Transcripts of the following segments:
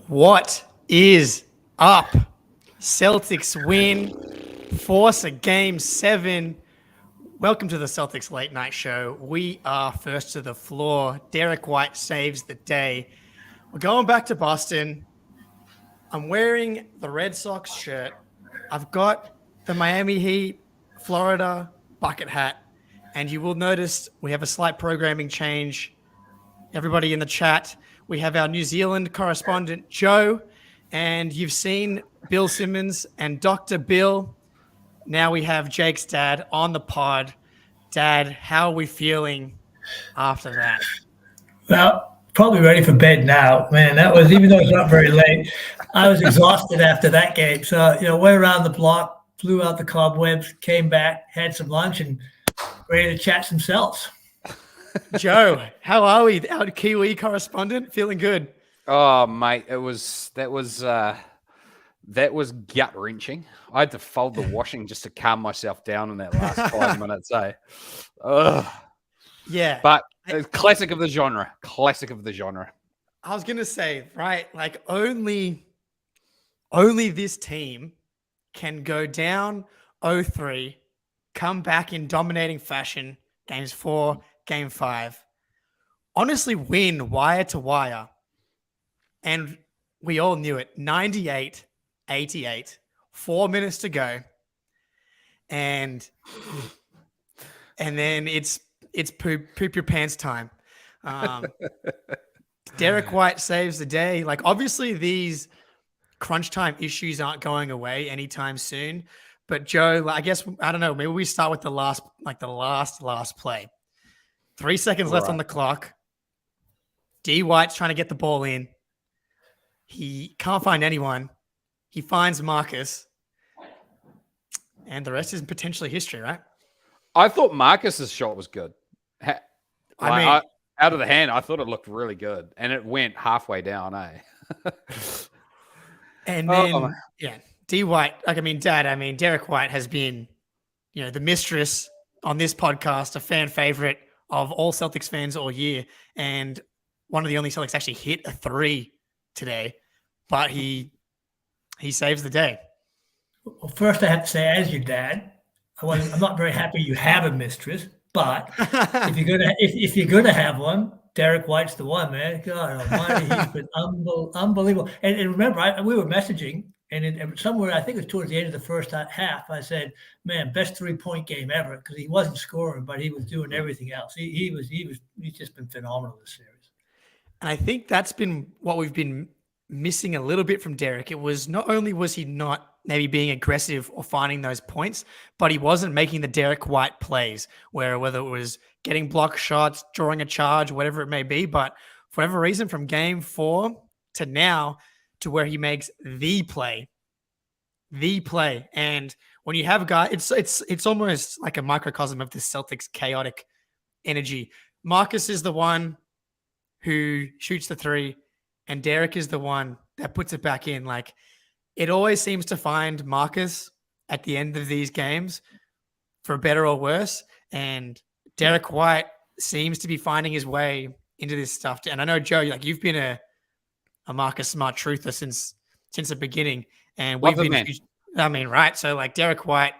What is up? Celtics win, force a game 7. Welcome to the Celtics Late Night Show. We are first to the floor. Derek White saves the day. We're going back to Boston. I'm wearing the Red Sox shirt. I've got the Miami Heat, Florida bucket hat. And you will notice we have a slight programming change. Everybody in the chat, we have our New Zealand correspondent, Joe, and you've seen Bill Simmons and Dr. Bill. Now we have Jake's dad on the pod. Dad, how are we feeling after that? Well, probably ready for bed now. Man, that was, even though it's not very late, I was exhausted after that game. So, went around the block, flew out the cobwebs, came back, had some lunch, and ready to chat some Celts. Joe, how are we? Our Kiwi correspondent, feeling good? Oh, mate, that was gut wrenching. I had to fold the washing just to calm myself down in that last 5 minutes. Ugh. Yeah, but classic of the genre. Classic of the genre. I was gonna say, right, like only this team can go down 0-3, come back in dominating fashion, games 4. Game 5, honestly win wire to wire. And we all knew it. 98-88, 4 minutes to go. And then it's poop your pants time. Derek White saves the day. Like, obviously these crunch time issues aren't going away anytime soon. But Joe, I guess, I don't know, maybe we start with the last play. 3 seconds left on the clock. D. White's trying to get the ball in. He can't find anyone. He finds Marcus. And the rest is potentially history, right? I thought Marcus's shot was good. Out of the hand, I thought it looked really good. And it went halfway down, eh? And then, D. White, Derek White has been, the mistress on this podcast, a fan favorite of all Celtics fans all year, and one of the only Celtics actually hit a 3 today, but he saves the day. Well, first I have to say, as your dad, I'm not very happy you have a mistress, but if you're gonna have one, Derek White's the one, man. God almighty, he's been unbelievable. And remember, we were messaging, and somewhere, I think it was towards the end of the first half, I said, man, best 3-point game ever, because he wasn't scoring, but he was doing everything else. He's just been phenomenal this series. And I think that's been what we've been missing a little bit from Derek. It was not only was he not maybe being aggressive or finding those points, but he wasn't making the Derek White plays, whether it was getting block shots, drawing a charge, whatever it may be. But for whatever reason, from game 4 to now, to where he makes the play. And when you have a guy, it's almost like a microcosm of the Celtics' chaotic energy. Marcus is the one who shoots the 3, and Derek is the one that puts it back in. Like, it always seems to find Marcus at the end of these games, for better or worse. And Derek White seems to be finding his way into this stuff. And I know, Joe, you've been a Marcus Smart truther since the beginning, and we've been right. So Derek White,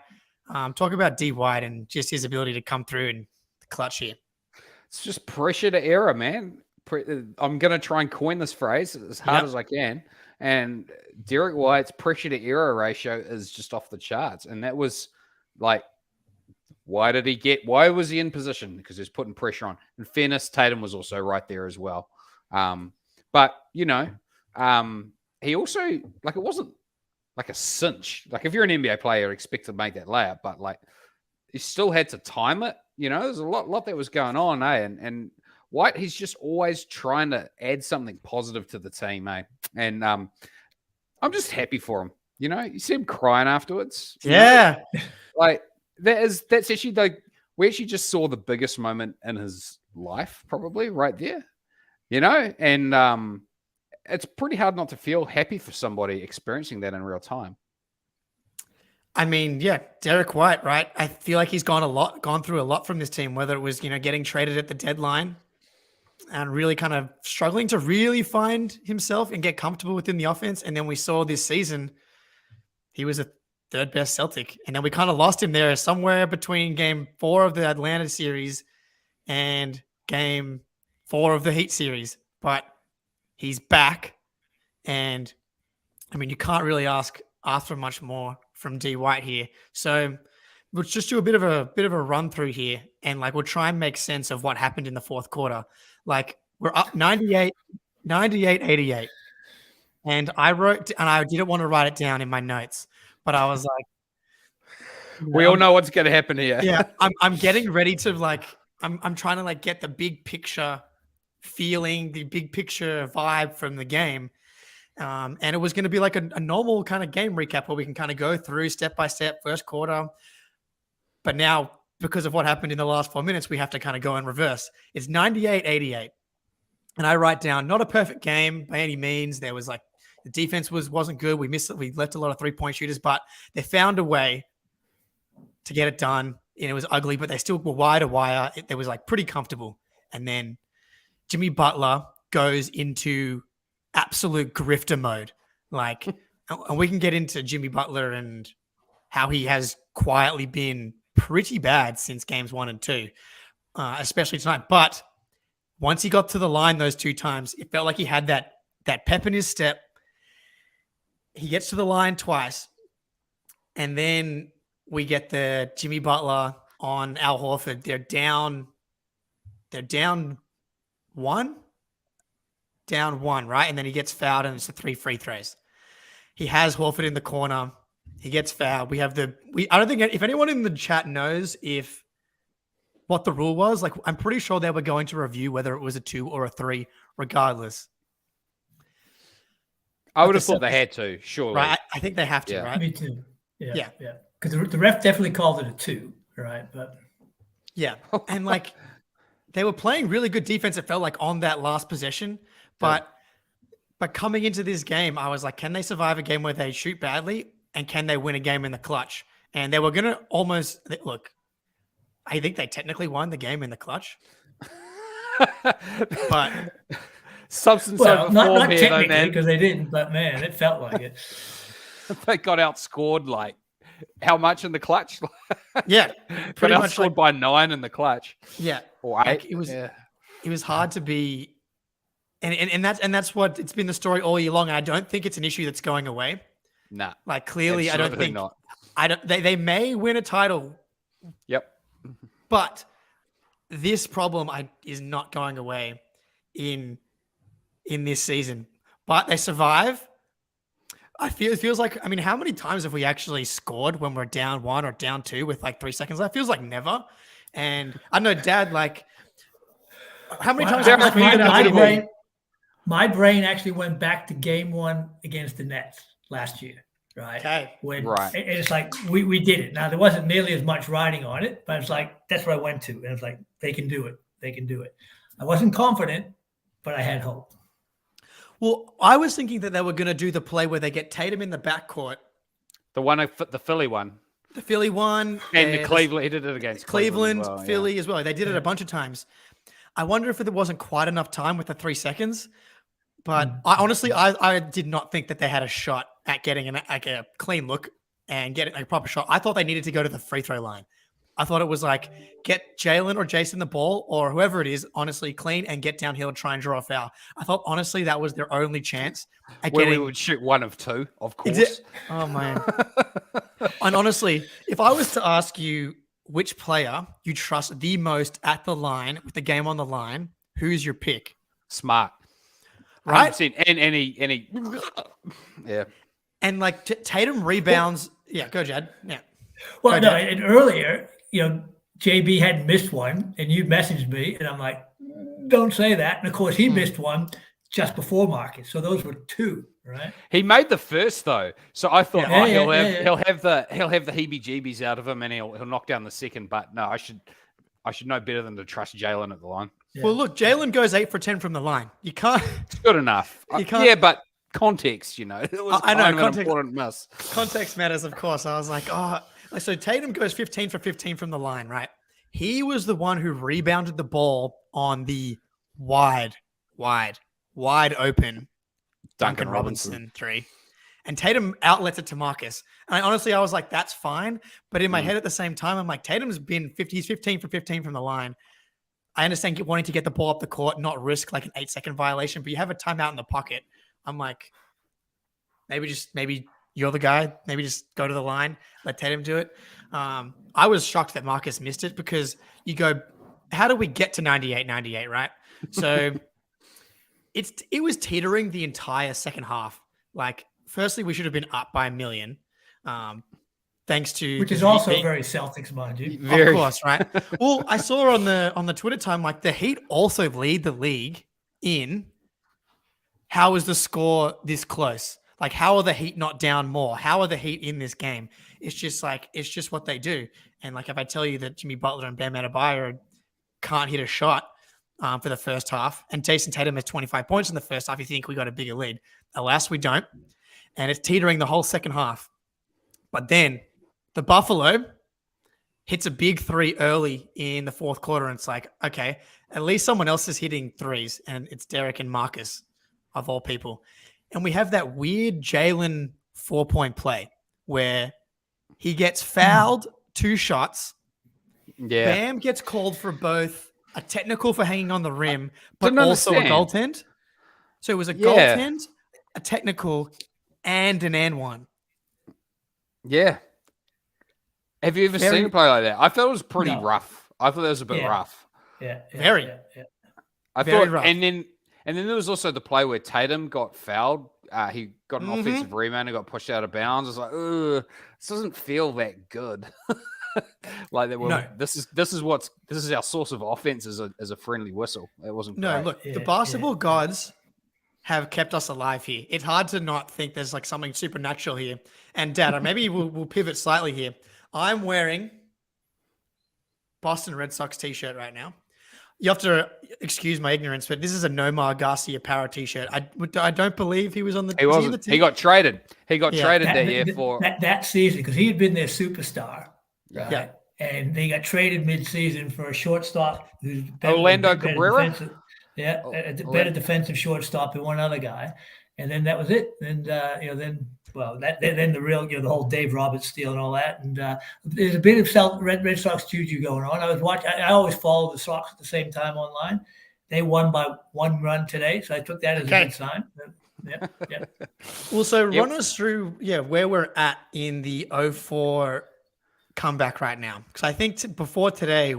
talk about D. White and just his ability to come through and clutch here. It's just pressure to error, man. I'm going to try and coin this phrase as hard as I can. And Derek White's pressure to error ratio is just off the charts. And that was why was he in position? Because he was putting pressure on. In fairness, Tatum was also right there as well. But, he also, it wasn't like a cinch. Like, if you're an NBA player, expect to make that layup, but he still had to time it. There's a lot that was going on, eh? And White, he's just always trying to add something positive to the team, eh? And I'm just happy for him. You see him crying afterwards. Yeah. Like that's actually we actually just saw the biggest moment in his life, probably right there. And it's pretty hard not to feel happy for somebody experiencing that in real time. I mean, yeah, Derek White, right? I feel like he's gone through a lot from this team, whether it was, getting traded at the deadline and really kind of struggling to really find himself and get comfortable within the offense. And then we saw this season, he was a third best Celtic. And then we kind of lost him there somewhere between game 4 of the Atlanta series and game 4 of the Heat series. But he's back. And I mean, you can't really ask for much more from D White here. So we'll just do a bit of a run through here, and we'll try and make sense of what happened in the fourth quarter. We're up 98, 88. And I didn't want to write it down in my notes, but I was like, we all know what's going to happen here. Yeah, I'm getting ready to I'm trying to get the big picture feeling, the big picture vibe from the game. And it was going to be like a normal kind of game recap where we can kind of go through step by step, first quarter. But now, because of what happened in the last 4 minutes, we have to kind of go in reverse. It's 98-88. And I write down, not a perfect game by any means. There was the defense wasn't good. We missed it. We left a lot of 3-point shooters, but they found a way to get it done. And it was ugly, but they still were wire to wire. It was pretty comfortable. And then Jimmy Butler goes into absolute grifter mode. And we can get into Jimmy Butler and how he has quietly been pretty bad since games 1 and 2, especially tonight. But once he got to the line those 2 times, it felt like he had that pep in his step. He gets to the line twice. And then we get the Jimmy Butler on Al Horford. They're down 1. Down 1, right? And then he gets fouled and it's the 3 free throws. He has Horford in the corner. He gets fouled. I don't think if anyone in the chat knows what the rule was, I'm pretty sure they were going to review whether it was a 2 or a 3 regardless. I would have thought they had to, surely. Right? I think they have to, right? Me too. Yeah. Because the ref definitely called it a 2, right? But yeah. And they were playing really good defense, it felt like, on that last possession. But coming into this game, I was like, can they survive a game where they shoot badly? And can they win a game in the clutch? And they were going to look, I think they technically won the game in the clutch. But substance over not form here, technically, though, man. because they didn't, but man, it felt like it. They got outscored how much in the clutch? Yeah, pretty got much outscored by 9 in the clutch. Yeah, or 8. It was hard to be. And that's what it's been the story all year long. And I don't think it's an issue that's going away. Nah. Clearly, I don't think not. They may win a title. Yep. But this problem is not going away in this season. But they survive. It feels like, how many times have we actually scored when we're down 1 or down 2 with 3 seconds left? Feels like never. And I know, Dad, how many times? My brain actually went back to game 1 against the Nets last year, right? Okay. It's we did it. Now, there wasn't nearly as much riding on it, but it's that's what I went to. And it's they can do it. They can do it. I wasn't confident, but I had hope. Well, I was thinking that they were going to do the play where they get Tatum in the backcourt. The Philly one. The Philly one. And the Cleveland, he did it against Cleveland, as well, Philly as well. They did it a bunch of times. I wonder if there wasn't quite enough time with the 3 seconds. But I did not think that they had a shot at getting a clean look and getting a proper shot. I thought they needed to go to the free throw line. I thought it was get Jalen or Jason the ball or whoever it is, honestly, clean and get downhill and try and draw a foul. I thought, honestly, that was their only chance. We would shoot 1 of 2, of course. Oh, man. And honestly, if I was to ask you which player you trust the most at the line with the game on the line, who's your pick? Smart. Right? And any yeah. And Tatum rebounds. Yeah, go, Jad. Yeah. Well, no, and earlier, JB had missed one, and you messaged me, and I'm like, don't say that. And of course, he missed one just before Marcus. So those were two, right? He made the first though, so I thought, Yeah, he'll have the heebie-jeebies out of him, and he'll knock down the second. But no, I should know better than to trust Jalen at the line. Yeah. Well, look, Jalen goes 8 for 10 from the line. You can't. It's good enough. You can't. Yeah, but context, it was I know, kind of context, an important miss. Context matters, of course. I was like, so Tatum goes 15 for 15 from the line, right? He was the one who rebounded the ball on the wide open Duncan Robinson 3. And Tatum outlets it to Marcus. And I was like, that's fine. But in my head at the same time, I'm like, Tatum's been 15 for 15 from the line. I understand wanting to get the ball up the court, not risk like an 8-second violation, but you have a timeout in the pocket. I'm like, maybe you're the guy. Maybe just go to the line, let Tatum do it. I was shocked that Marcus missed it because you go, how do we get to 98, right? So it was teetering the entire second half. Like, firstly, we should have been up by 1 million. Thanks to which is also very Celtics, mind you. Of course, right? Well, I saw on the Twitter time, like, the Heat also lead the league in how is the score this close? Like, how are the Heat not down more? How are the Heat in this game? It's just what they do. And like, if I tell you that Jimmy Butler and Bam Adebayo can't hit a shot for the first half, and Jason Tatum has 25 points in the first half, you think we got a bigger lead. Alas, we don't. And it's teetering the whole second half. But then the Buffalo hits a big 3 early in the fourth quarter. And it's like, okay, at least someone else is hitting threes. And it's Derek and Marcus, of all people. And we have that weird Jalen 4-point play where he gets fouled 2 shots. Yeah. Bam gets called for both a technical for hanging on the rim, but also a goaltend. So it was a goaltend, a technical, and an and one. Yeah. Have you ever seen a play like that? I thought it was pretty rough. I thought that was a bit rough. Yeah. Very. I thought, rough. And then there was also the play where Tatum got fouled. He got an offensive rebound and got pushed out of bounds. I was like, this doesn't feel that good. Like that. No. This is our source of offense as a friendly whistle. It wasn't. No, great. look, the basketball gods have kept us alive here. It's hard to not think there's like something supernatural here. And Dad, maybe we'll pivot slightly here. I'm wearing Boston Red Sox t-shirt right now. You have to excuse my ignorance, but this is a Nomar Garcia Parra t-shirt. I don't believe he was on the team. He wasn't. He got traded. He got traded that year for that season because he had been their superstar. Right? Yeah. And they got traded mid-season for a shortstop who's Orlando Cabrera. A better defensive shortstop than one other guy, and then that was it. And then the real, the whole Dave Roberts steal and all that. And there's a bit of Red Sox juju going on. I was watching. I always follow the Sox at the same time online. They won by 1 run today, so I took that as a good sign. Yeah. Well, so run us through where we're at in the 0-4 comeback right now, because I think before today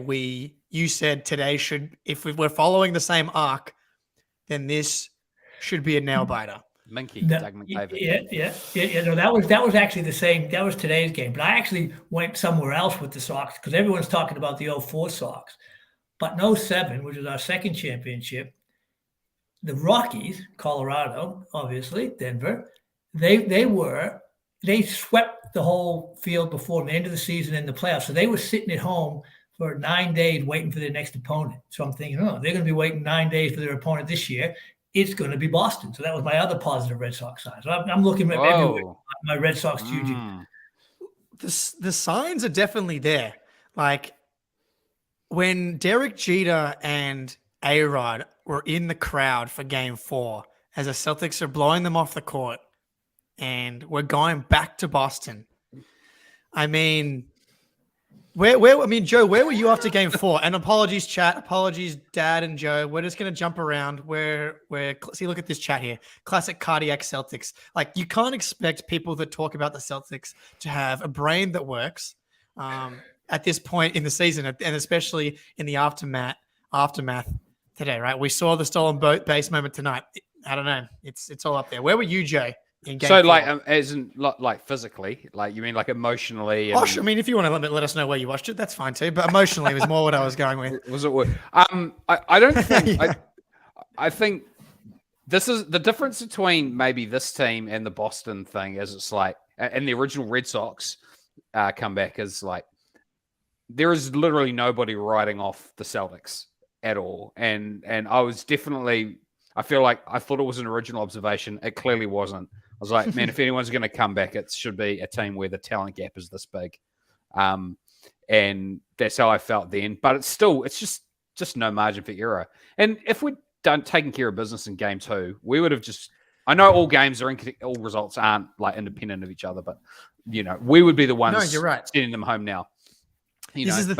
you said today if we're following the same arc, then this should be a nail biter. Minky, Doug McDavid. Yeah. No, that was actually the same. That was today's game, but I actually went somewhere else with the Sox because everyone's talking about the 0-4 Sox, but in 07, which was our second championship, the Rockies, Colorado, obviously Denver, they swept the whole field before the end of the season in the playoffs. So they were sitting at home for 9 days waiting for their next opponent. So I'm thinking, they're going to be waiting 9 days for their opponent this year. It's going to be Boston. So that was my other positive Red Sox sign. So I'm looking at everywhere, my Red Sox juju. The signs are definitely there. Like when Derek Jeter and A-Rod were in the crowd for Game 4, as the Celtics are blowing them off the court, and we're going back to Boston. I mean, Joe, where were you after Game 4? And apologies, chat. Apologies, Dad and Joe. We're just going to jump around. See, look at this chat here. Classic cardiac Celtics. Like, you can't expect people that talk about the Celtics to have a brain that works at this point in the season, and especially in the aftermath today, right? We saw the stolen base moment tonight. I don't know. It's all up there. Where were you, Jay, in game So, 4. like, as in, like physically, like you mean like emotionally? And, I mean, if you want to let us know where you watched it, that's fine too. But emotionally was more what I was going with. was it? I don't think. Yeah. I think this is the difference between maybe this team and the Boston thing. Is it's like, and the original Red Sox comeback is like, there is literally nobody writing off the Celtics at all, and I was definitely. I feel like I thought it was an original observation. It clearly wasn't. I was like, man, if anyone's going to come back, it should be a team where the talent gap is this big. And that's how I felt then. But it's just no margin for error. And if we'd done taking care of business in game 2, we would have just. I know all games are all results aren't like independent of each other, but we would be the ones. No, you're right. Sending them home now. That's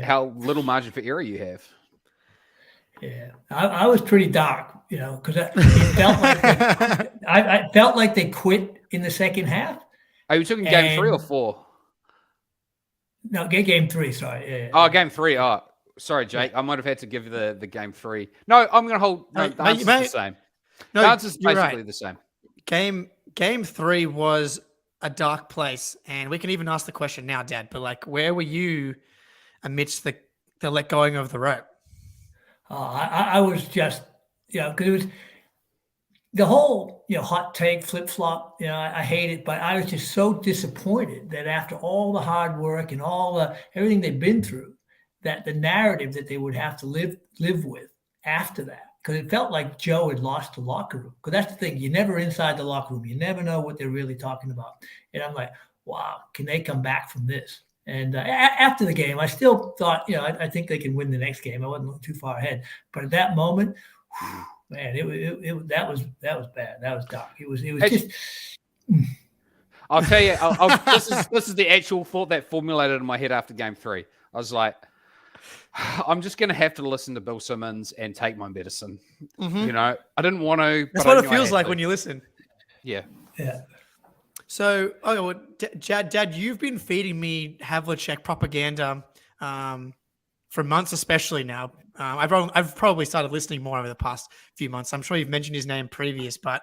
how little margin for error you have. Yeah, I was pretty dark, because it felt like I felt like they quit in the second half. Are you talking game 3 or 4? No, game 3. Sorry. Yeah. Oh, game 3. Oh, sorry, Jake. I might have had to give you the game 3. No, I'm going to hold. No, the answer's the same. No, the answer's you're basically right. the same. Game 3 was a dark place, and we can even ask the question now, Dad. But like, where were you amidst the let going of the rope? I was just, because it was the whole, hot take, flip flop. I hate it, but I was just so disappointed that after all the hard work and everything they've been through, that the narrative that they would have to live with after that, because it felt like Joe had lost the locker room. Because that's the thing, you're never inside the locker room, you never know what they're really talking about. And I'm like, wow, can they come back from this? And after the game, I still thought, I think they can win the next game. I wasn't looking too far ahead, but at that moment, man, that was bad. That was dark. It was just. I'll tell you, this is the actual thought that formulated in my head after game 3. I was like, I'm just going to have to listen to Bill Simmons and take my medicine. Mm-hmm. I didn't want to. That's what it feels like when you listen. Yeah. Yeah. So, Dad, you've been feeding me Havlicek propaganda for months, especially now. I've probably started listening more over the past few months. I'm sure you've mentioned his name previous, but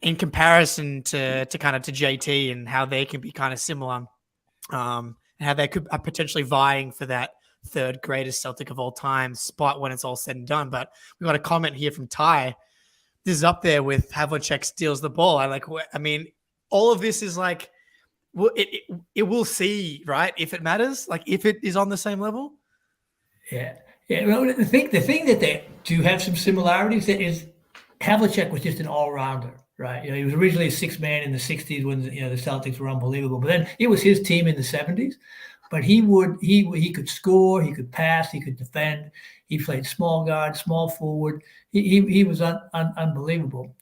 in comparison to JT and how they can be kind of similar, and how they are potentially vying for that third greatest Celtic of all time spot when it's all said and done. But we got a comment here from Ty. This is up there with Havlicek steals the ball. All of this is like, it will see, right? If it matters, like if it is on the same level. Yeah. Well, the thing that they do have some similarities is Havlicek was just an all-rounder, right? He was originally a six man in the 60s when the Celtics were unbelievable, but then it was his team in the 70s. But he could score, he could pass, he could defend. He played small guard, small forward. He was unbelievable.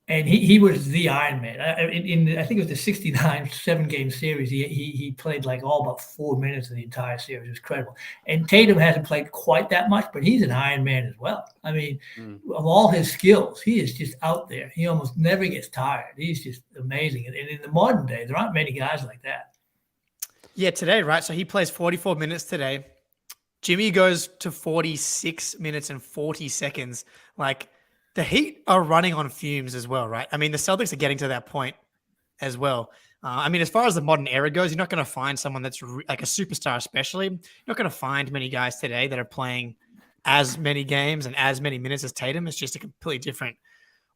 And he was the Iron Man. I think it was the 69 7-game series. He played like all but 4 minutes of the entire series. It was incredible. And Tatum hasn't played quite that much, but he's an Iron Man as well. Of all his skills, he is just out there. He almost never gets tired. He's just amazing. And in the modern day, there aren't many guys like that. Yeah, today, right? So he plays 44 minutes today. Jimmy goes to 46 minutes and 40 seconds. Like, the Heat are running on fumes as well, right? The Celtics are getting to that point as well. As far as the modern era goes, you're not going to find someone that's like a superstar, especially. You're not going to find many guys today that are playing as many games and as many minutes as Tatum. It's just a completely different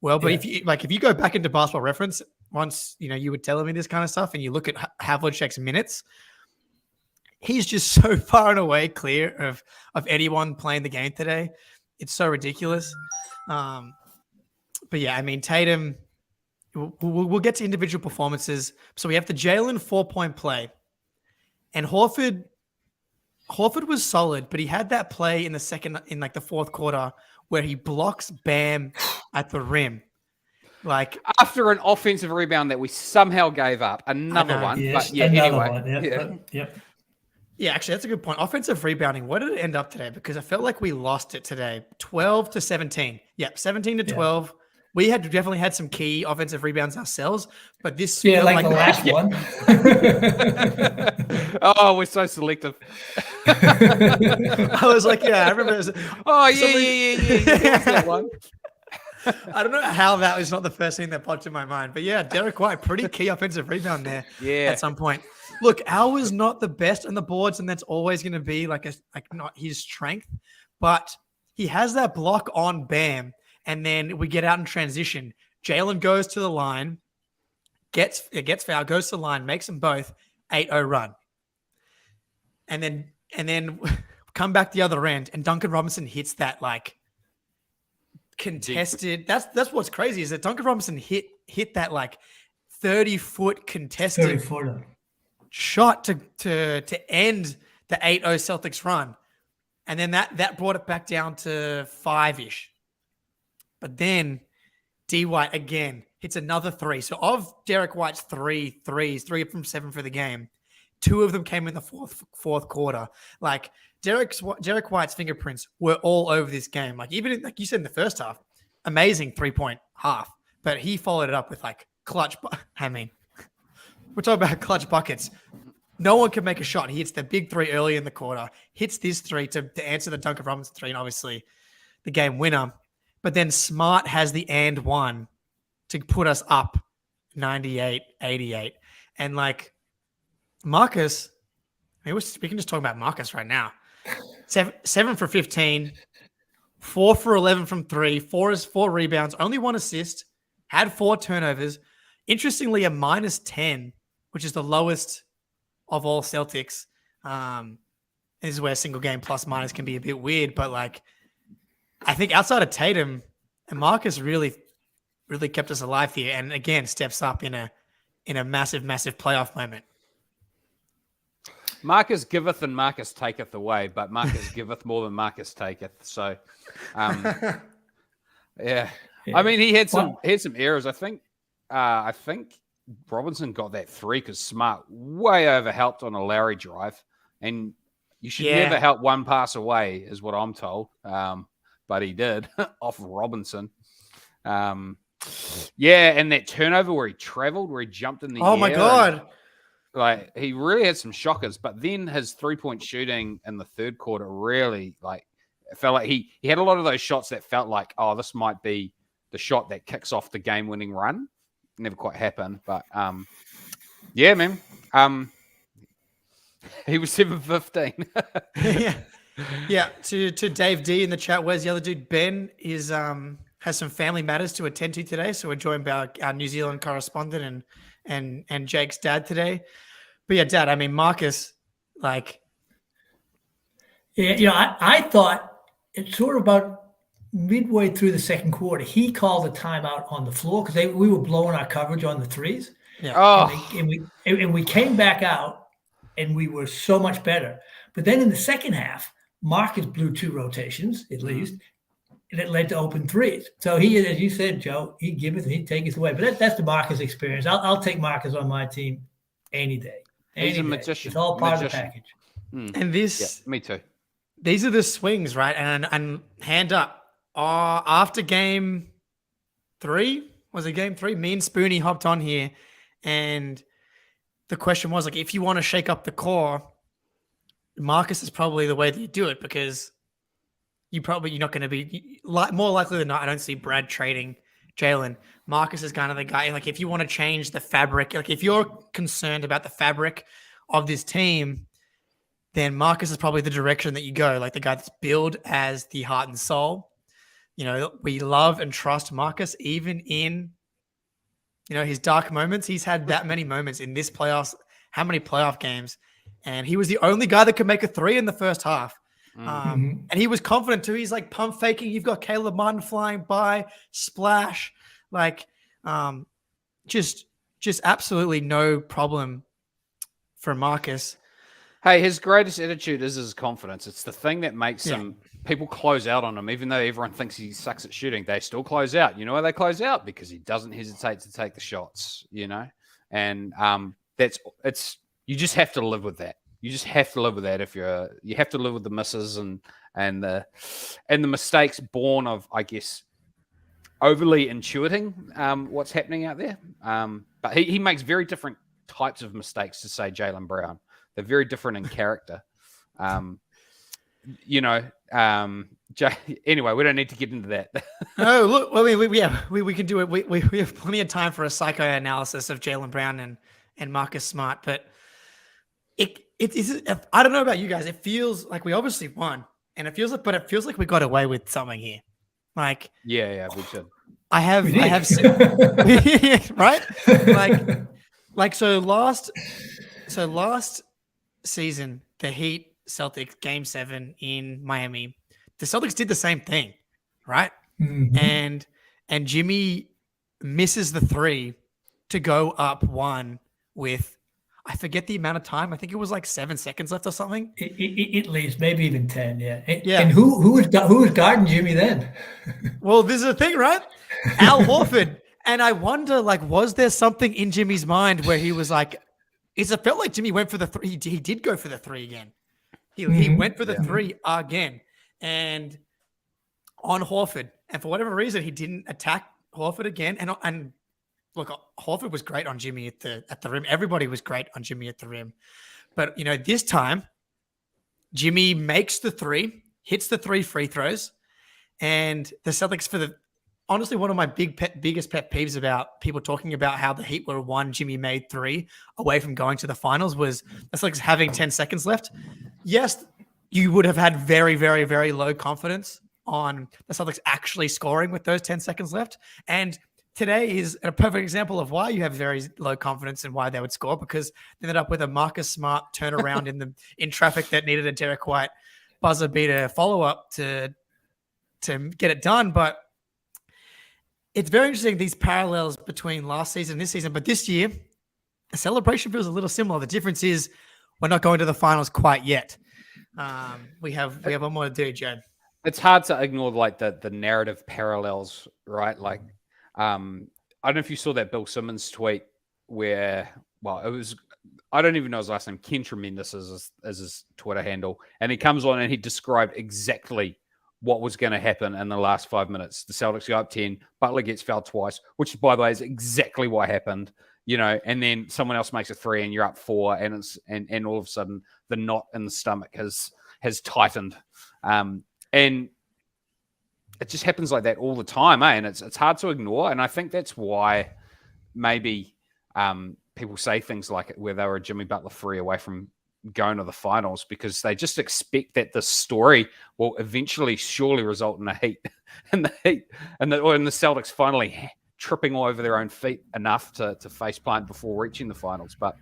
world. But if you go back into Basketball Reference, once you were telling me this kind of stuff, and you look at Havlicek's minutes, he's just so far and away clear of anyone playing the game today. It's so ridiculous. But yeah, Tatum, we'll get to individual performances. So we have the Jalen 4-point play, and Horford was solid, but he had that play in the fourth quarter where he blocks Bam at the rim. Like, after an offensive rebound that we somehow gave up, another one. Yes, but yeah, another anyway. one. Yep. Yeah, actually, that's a good point. Offensive rebounding, what did it end up today? Because I felt like we lost it today. 12-17. Yep, 17-12. Yeah. We had definitely had some key offensive rebounds ourselves, but this... Yeah, like the last one. Oh, we're so selective. I was like, yeah, I remember. Yeah. That one. I don't know how that was not the first thing that popped in my mind, but yeah, Derek White, pretty key offensive rebound there. Yeah. At some point. Look, Al was not the best on the boards, and that's always going to be like not his strength, but he has that block on Bam, and then we get out in transition. Jalen goes to the line, gets fouled, goes to the line, makes them both 8-0 run, and then come back the other end, and Duncan Robinson hits that like contested. That's what's crazy is that Duncan Robinson hit that like 30-foot contested 30-footer shot to end the 8-0 Celtics run. And then that brought it back down to 5-ish. But then D White again hits another 3. So of Derek White's 3 threes, 3 from 7 for the game, 2 of them came in the fourth quarter. Like Derek White's fingerprints were all over this game. Like even like you said in the first half, amazing 3-point half. But he followed it up with like clutch. I mean, we're talking about clutch buckets. No one can make a shot. He hits the big 3 early in the quarter, hits this 3 to answer the Duncan Robinson 3, and obviously the game winner. But then Smart has the and one to put us up 98-88. And like Marcus, I mean, we can just talk about Marcus right now. 7 for 15, 4 for 11 from 3, 4 rebounds, only 1 assist, had 4 turnovers. Interestingly, a -10, which is the lowest of all Celtics. This is where single game plus minus can be a bit weird, but like I think outside of Tatum, and Marcus really kept us alive here, and again steps up in a massive playoff moment. Marcus giveth and Marcus taketh away, but Marcus giveth more than Marcus taketh. So, yeah. I mean, he had some errors. I think Robinson got that 3 because Smart way overhelped on a Lowry drive, and you should never help one pass away, is what I'm told. But he did off of Robinson. And that turnover where he traveled, where he jumped in the air. Oh my God. Like he really had some shockers, but then his 3-point shooting in the third quarter really it felt like he had a lot of those shots that felt like, oh, this might be the shot that kicks off the game-winning run. Never quite happened, but yeah, man. He was 7-15. Yeah. To Dave D in the chat, where's the other dude? Ben is has some family matters to attend to today, so we're joined by our New Zealand correspondent and Jake's dad today. But yeah, Dad, I mean Marcus, like, yeah, I thought it's sort of about midway through the second quarter, he called a timeout on the floor because we were blowing our coverage on the threes. Yeah. Oh. And we came back out and we were so much better. But then in the second half, Marcus blew 2 rotations at least, and it led to open threes. So he, as you said, Joe, he giveth and he taketh away. But that's the Marcus experience. I'll take Marcus on my team any day. He's a magician. It's all part of the package. And this, me too. These are the swings, right? And hand up. After game 3, was it game 3? Me and Spoonie hopped on here, and the question was like, if you want to shake up the core, Marcus is probably the way that you do it because you're not going to be more likely than not. I don't see Brad trading Jalen. Marcus is kind of the guy. Like if you want to change the fabric, like if you're concerned about the fabric of this team, then Marcus is probably the direction that you go. Like the guy that's billed as the heart and soul. You know, we love and trust Marcus even in, his dark moments. He's had that many moments in this playoffs. How many playoff games? And he was the only guy that could make a 3 in the first half. And he was confident too. He's like pump faking. You've got Caleb Martin flying by, splash, like just absolutely no problem for Marcus. Hey, his greatest attitude is his confidence. It's the thing that makes him people close out on him, even though everyone thinks he sucks at shooting. They still close out. You know why they close out? Because he doesn't hesitate to take the shots. And you just have to live with that. You just have to live with that. You have to live with the misses and the mistakes born of, I guess, overly intuiting what's happening out there. But he makes very different types of mistakes to say Jaylen Brown. They're very different in character. Anyway, we don't need to get into that. No, look, I mean, we can do it. We have plenty of time for a psychoanalysis of Jaylen Brown and Marcus Smart, but it is. I don't know about you guys. It feels like we obviously won, and it feels like we got away with something here. Like, yeah, we should. I have, right? So last season, the Heat Celtics Game 7 in Miami, the Celtics did the same thing, right? Mhm. And Jimmy misses the three to go up one with, I forget the amount of time. I think it was like 7 seconds left or something. At least, maybe even 10, yeah. Yeah. And who was guarding Jimmy then? Well, this is the thing, right? Al Horford. And I wonder, like, was there something in Jimmy's mind where he was like, it felt like Jimmy went for the three. He did go for the three again. He went for the three again. And on Horford. And for whatever reason, he didn't attack Horford again. And look, Horford was great on Jimmy at the rim. Everybody was great on Jimmy at the rim. But, this time, Jimmy makes the three, hits the 3 free throws. And the Celtics, honestly, one of my biggest pet peeves about people talking about how the Heat were 1 Jimmy made 3 away from going to the finals was the Celtics having 10 seconds left. Yes, you would have had very, very, very low confidence on the Celtics actually scoring with those 10 seconds left. And today is a perfect example of why you have very low confidence and why they would score, because they ended up with a Marcus Smart turnaround in traffic that needed a Derek White buzzer beater follow-up to get it done. But it's very interesting, these parallels between last season and this season. But this year, the celebration feels a little similar. The difference is we're not going to the finals quite yet. We have one more to do, Joe. It's hard to ignore like the narrative parallels, right? Like, I don't know if you saw that Bill Simmons tweet where, well, it was, I don't even know his last name. Ken Tremendous is his Twitter handle. And he comes on and he described exactly what was going to happen in the last 5 minutes. The Celtics go up 10, Butler gets fouled twice, which, by the way, is exactly what happened. And then someone else makes a 3 and you're up 4, and and all of a sudden the knot in the stomach has tightened. And it just happens like that all the time, eh? And it's hard to ignore. And I think that's why maybe people say things like it, where they were a Jimmy Butler 3 away from going to the finals, because they just expect that the story will eventually surely result in a Heat and the Celtics finally tripping all over their own feet enough to faceplant before reaching the finals. But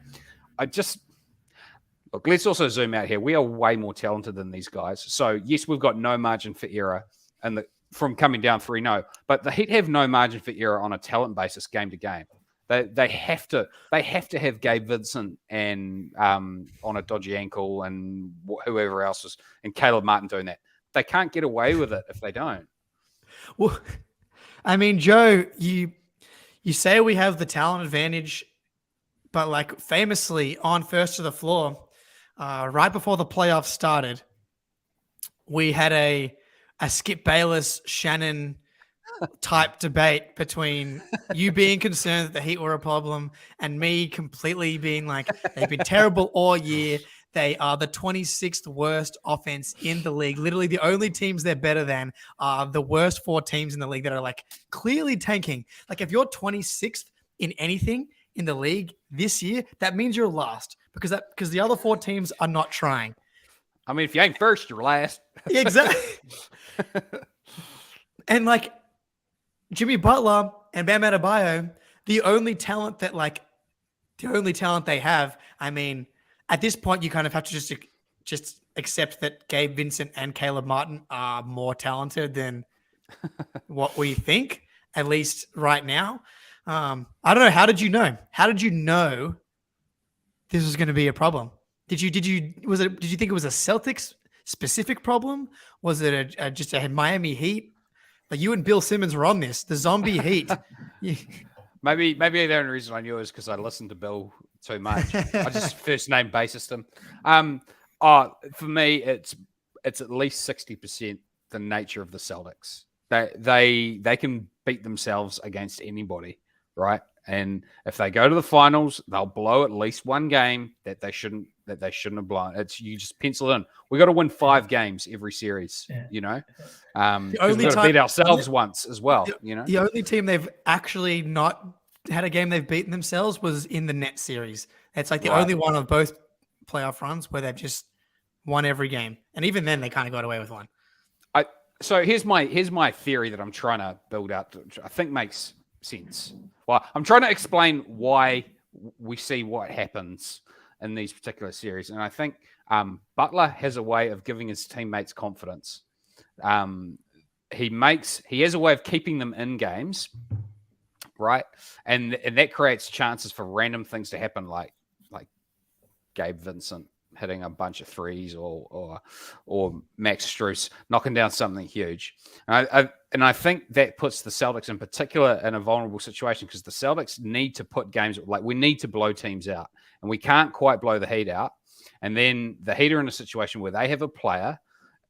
look, let's also zoom out here. We are way more talented than these guys. So yes, we've got no margin for error from coming down 3-0, but the Heat have no margin for error on a talent basis game to game. They have to have Gabe Vincent and on a dodgy ankle and whoever else is, and Caleb Martin doing that. They can't get away with it if they don't. Well, I mean, Joe, you say we have the talent advantage, but like famously on first to the floor, right before the playoffs started, we had a Skip Bayless, Shannon type debate between you being concerned that the Heat were a problem and me completely being like, they've been terrible all year. They are the 26th worst offense in the league. Literally the only teams they're better than are the worst 4 teams in the league that are like clearly tanking. Like if you're 26th in anything in the league this year, that means you're last because the other 4 teams are not trying. I mean, if you ain't first, you're last. Exactly. And like Jimmy Butler and Bam Adebayo, the only talent they have, I mean, at this point, you kind of have to just accept that Gabe Vincent and Caleb Martin are more talented than what we think, at least right now. I don't know. How did you know? How did you know this was going to be a problem? Did you think it was a Celtics specific problem? Was it just a Miami Heat? Like you and Bill Simmons were on this, the zombie Heat. Maybe the only reason I knew is because I listened to Bill too much. I just first name basis him. For me, it's at least 60% the nature of the Celtics. They can beat themselves against anybody, right? And if they go to the finals, they'll blow at least one game that they shouldn't have blown. It's you just pencil in. We got to win 5 games every series, you know. We've got to beat ourselves once as well, you know. The only team they've actually not had a game they've beaten themselves was in the net series. It's like the only one of both playoff runs where they've just won every game, and even then they kind of got away with one. So here's my theory that I'm trying to build out, which I think makes sense. Well, I'm trying to explain why we see what happens in these particular series, and I think Butler has a way of giving his teammates confidence. He has a way of keeping them in games, right? And that creates chances for random things to happen, like Gabe Vincent hitting a bunch of threes, or Max Strus knocking down something huge. And I think that puts the Celtics in particular in a vulnerable situation, because the Celtics need to put games, like we need to blow teams out, and we can't quite blow the Heat out. And then the Heat are in a situation where they have a player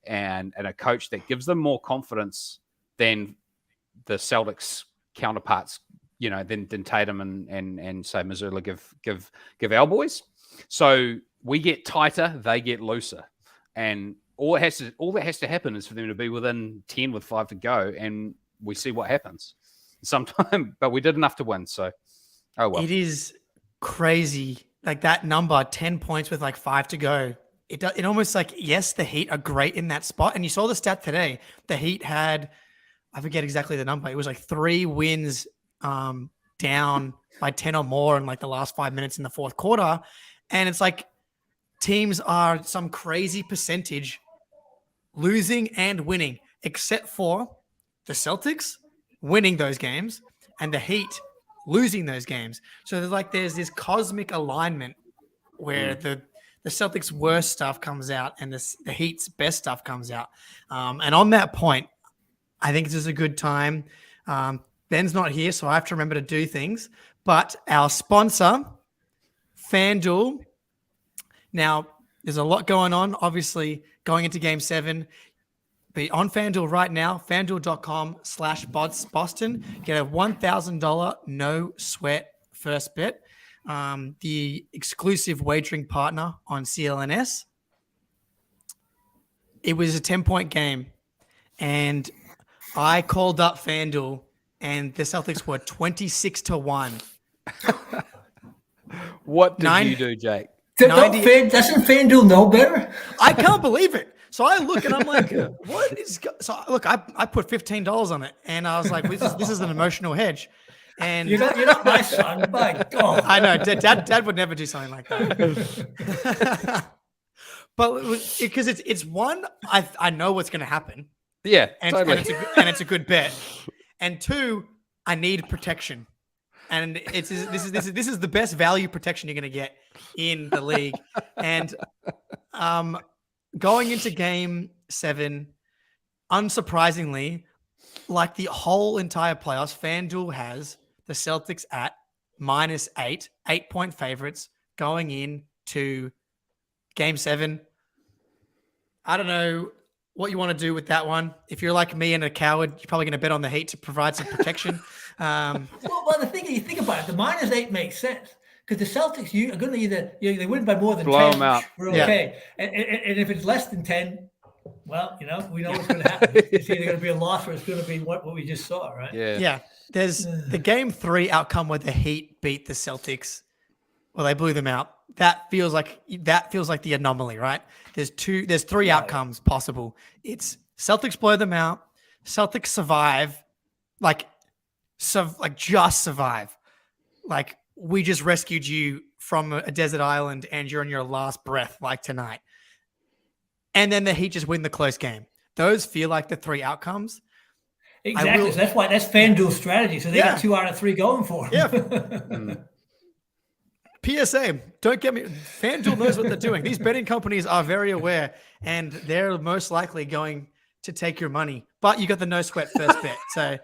and a coach that gives them more confidence than the Celtics counterparts, you know, than Tatum and say Missoula give our boys. So we get tighter, they get looser, and all that has to happen is for them to be within 10 with 5 to go, and we see what happens sometime. But we did enough to win, so oh well. It is crazy, like that number, 10 points with like 5 to go. It almost like, yes, the Heat are great in that spot, and you saw the stat today. The Heat had, I forget exactly the number. It was like 3 wins down by 10 or more in like the last 5 minutes in the fourth quarter, and it's like teams are some crazy percentage losing and winning, except for the Celtics winning those games and the Heat losing those games. So there's this cosmic alignment where the Celtics' worst stuff comes out and the Heat's best stuff comes out. And on that point, I think this is a good time. Ben's not here, so I have to remember to do things. But our sponsor, FanDuel. Now, there's a lot going on, obviously, going into Game 7. Be on FanDuel right now, FanDuel.com/Boston. Get a $1,000 no sweat first bet. The exclusive wagering partner on CLNS. It was a 10-point game, and I called up FanDuel, and the Celtics were 26-1. What did you do, Jake? Doesn't FanDuel know better? I can't believe it. So I look and I'm like, what is – so look, I put $15 on it, and I was like, this is an emotional hedge. And you're not my son. My God. I know. Dad would never do something like that. But because it's one, I know what's going to happen. Yeah, and, totally. and it's a good bet. And 2, I need protection. And this is the best value protection you're going to get in the league. And going into Game 7, unsurprisingly, like the whole entire playoffs, FanDuel has the Celtics at -8, 8-point favorites going into Game 7. I don't know what you want to do with that one. If you're like me and a coward, you're probably going to bet on the Heat to provide some protection. Well, the thing is, you think about it, the -8 makes sense because the Celtics are going to either they win by more than blow 10. Them out. We're okay, and if it's less than 10, well, we know what's going to happen. It's either going to be a loss or it's going to be what we just saw, right? Yeah. There's the Game 3 outcome where the Heat beat the Celtics. Well, they blew them out. That feels like the anomaly, right? There's 3 outcomes possible. It's Celtics blow them out, Celtics survive, just survive. Like we just rescued you from a desert island and you're on your last breath like tonight. And then the Heat just win the close game. Those feel like the 3 outcomes. Exactly. So that's FanDuel's strategy. So they got 2 out of 3 going for them. Yeah. PSA, don't get me. FanDuel knows what they're doing. These betting companies are very aware, and they're most likely going to take your money. But you got the no sweat first bet, so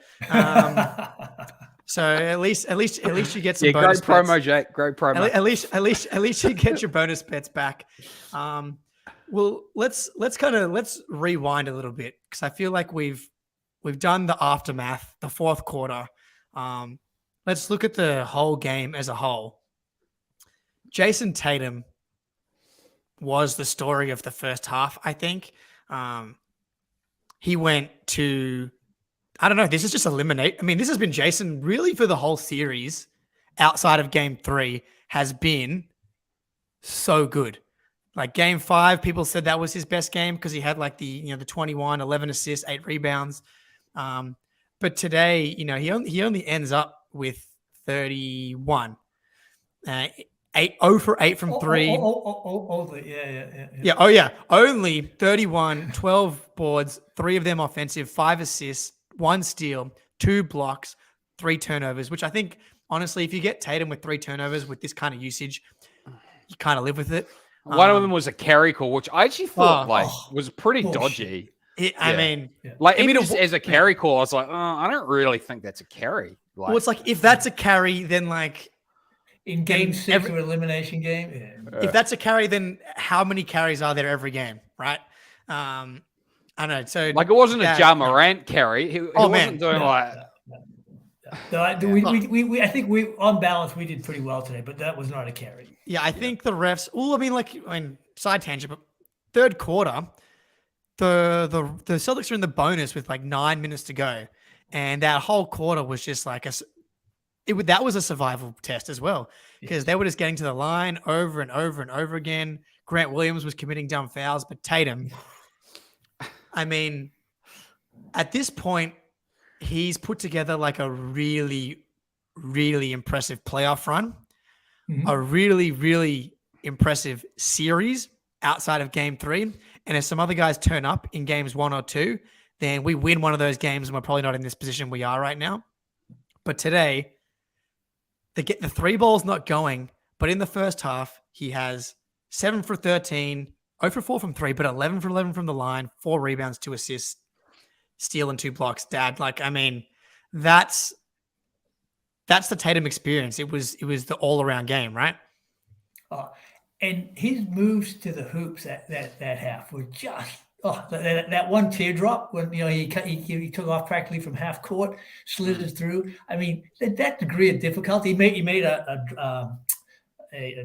at least you get some bonus great promo, bets. Jake. Great promo. At least you get your bonus bets back. Well, let's rewind a little bit because I feel like we've done the aftermath, the fourth quarter. let's look at the whole game as a whole. Jason Tatum was the story of the first half, I think. He went to, I don't know, this is just eliminate. I mean, this has been Jason really for the whole series outside of game 3 has been so good. Like game 5, people said that was his best game because he had like the 21, 11 assists, 8 rebounds. But today, he only ends up with 31. 0 for 8 from 3. Yeah. Only 31, 12 boards, 3 of them offensive, 5 assists, 1 steal, 2 blocks, 3 turnovers, which I think, honestly, if you get Tatum with 3 turnovers with this kind of usage, you kind of live with it. One of them was a carry call, which I actually thought was pretty dodgy. Even as a carry call, I was like, I don't really think that's a carry. Well, it's like, if that's a carry, then like in game 6 or elimination game, if that's a carry, then how many carries are there every game, right? I don't know. So like, it wasn't a Ja Morant carry. He wasn't doing I think we on balance we did pretty well today, but that was not a carry. Yeah, I think the refs. Side tangent, but third quarter, the Celtics are in the bonus with like 9 minutes to go, and that whole quarter was just like that was a survival test as well, because they were just getting to the line over and over and over again. Grant Williams was committing dumb fouls, but Tatum, I mean, at this point, he's put together like a really, really impressive playoff run, a really, really impressive series outside of game 3. And if some other guys turn up in games 1 or 2, then we win one of those games and we're probably not in this position we are right now. But today, the 3 ball's not going, but in the first half, he has 7 for 13, 0 for 4 from 3, but 11 for 11 from the line, 4 rebounds, 2 assists, steal and 2 blocks. Dad, that's the Tatum experience. It was the all-around game, right? And his moves to the hoops that half were just that one teardrop when he took off practically from half court, slithered through. I mean, that degree of difficulty. He made a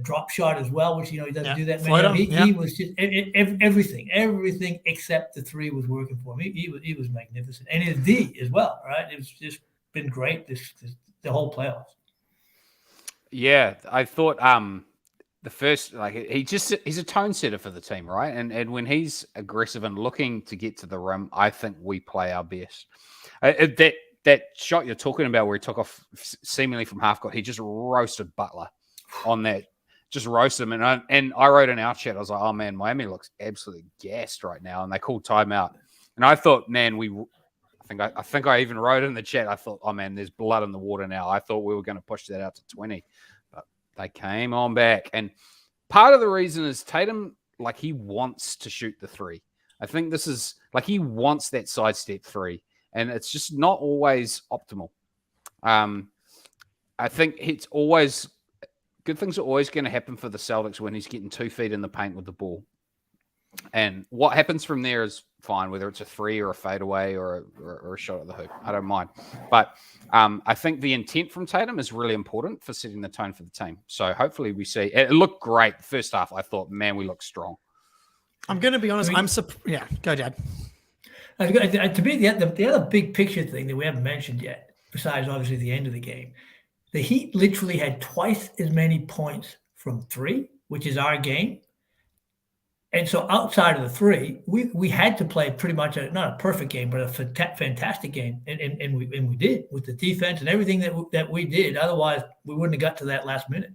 drop shot as well, which he doesn't do that many. He was just everything except the 3 was working for him. He was magnificent, and his D as well. Right, it was just been great the whole playoffs. Yeah, I thought the first, he's a tone setter for the team, right? And when he's aggressive and looking to get to the rim, I think we play our best. That shot you're talking about where he took off seemingly from half court, he just roasted Butler on that. Just roasted him. And I wrote in our chat, I was like, oh man, Miami looks absolutely gassed right now. And they called timeout. And I thought, man, I think I even wrote in the chat, I thought, oh man, there's blood in the water now. I thought we were going to push that out to 20. They came on back. And part of the reason is Tatum, he wants to shoot the 3. I think this is, he wants that sidestep 3. And it's just not always optimal. I think good things are always going to happen for the Celtics when he's getting 2 feet in the paint with the ball. And what happens from there is fine, whether it's a 3 or a fadeaway or a shot at the hoop. I don't mind. But I think the intent from Tatum is really important for setting the tone for the team. So hopefully we see. It looked great. First half, I thought, man, we look strong. I'm going to be honest. Go, Dad. To me, the other big picture thing that we haven't mentioned yet, besides obviously the end of the game, the Heat literally had twice as many points from 3, which is our game. And so outside of the 3, we had to play pretty much not a perfect game, but a fantastic game, and we did with the defense and everything that we did. Otherwise, we wouldn't have got to that last minute.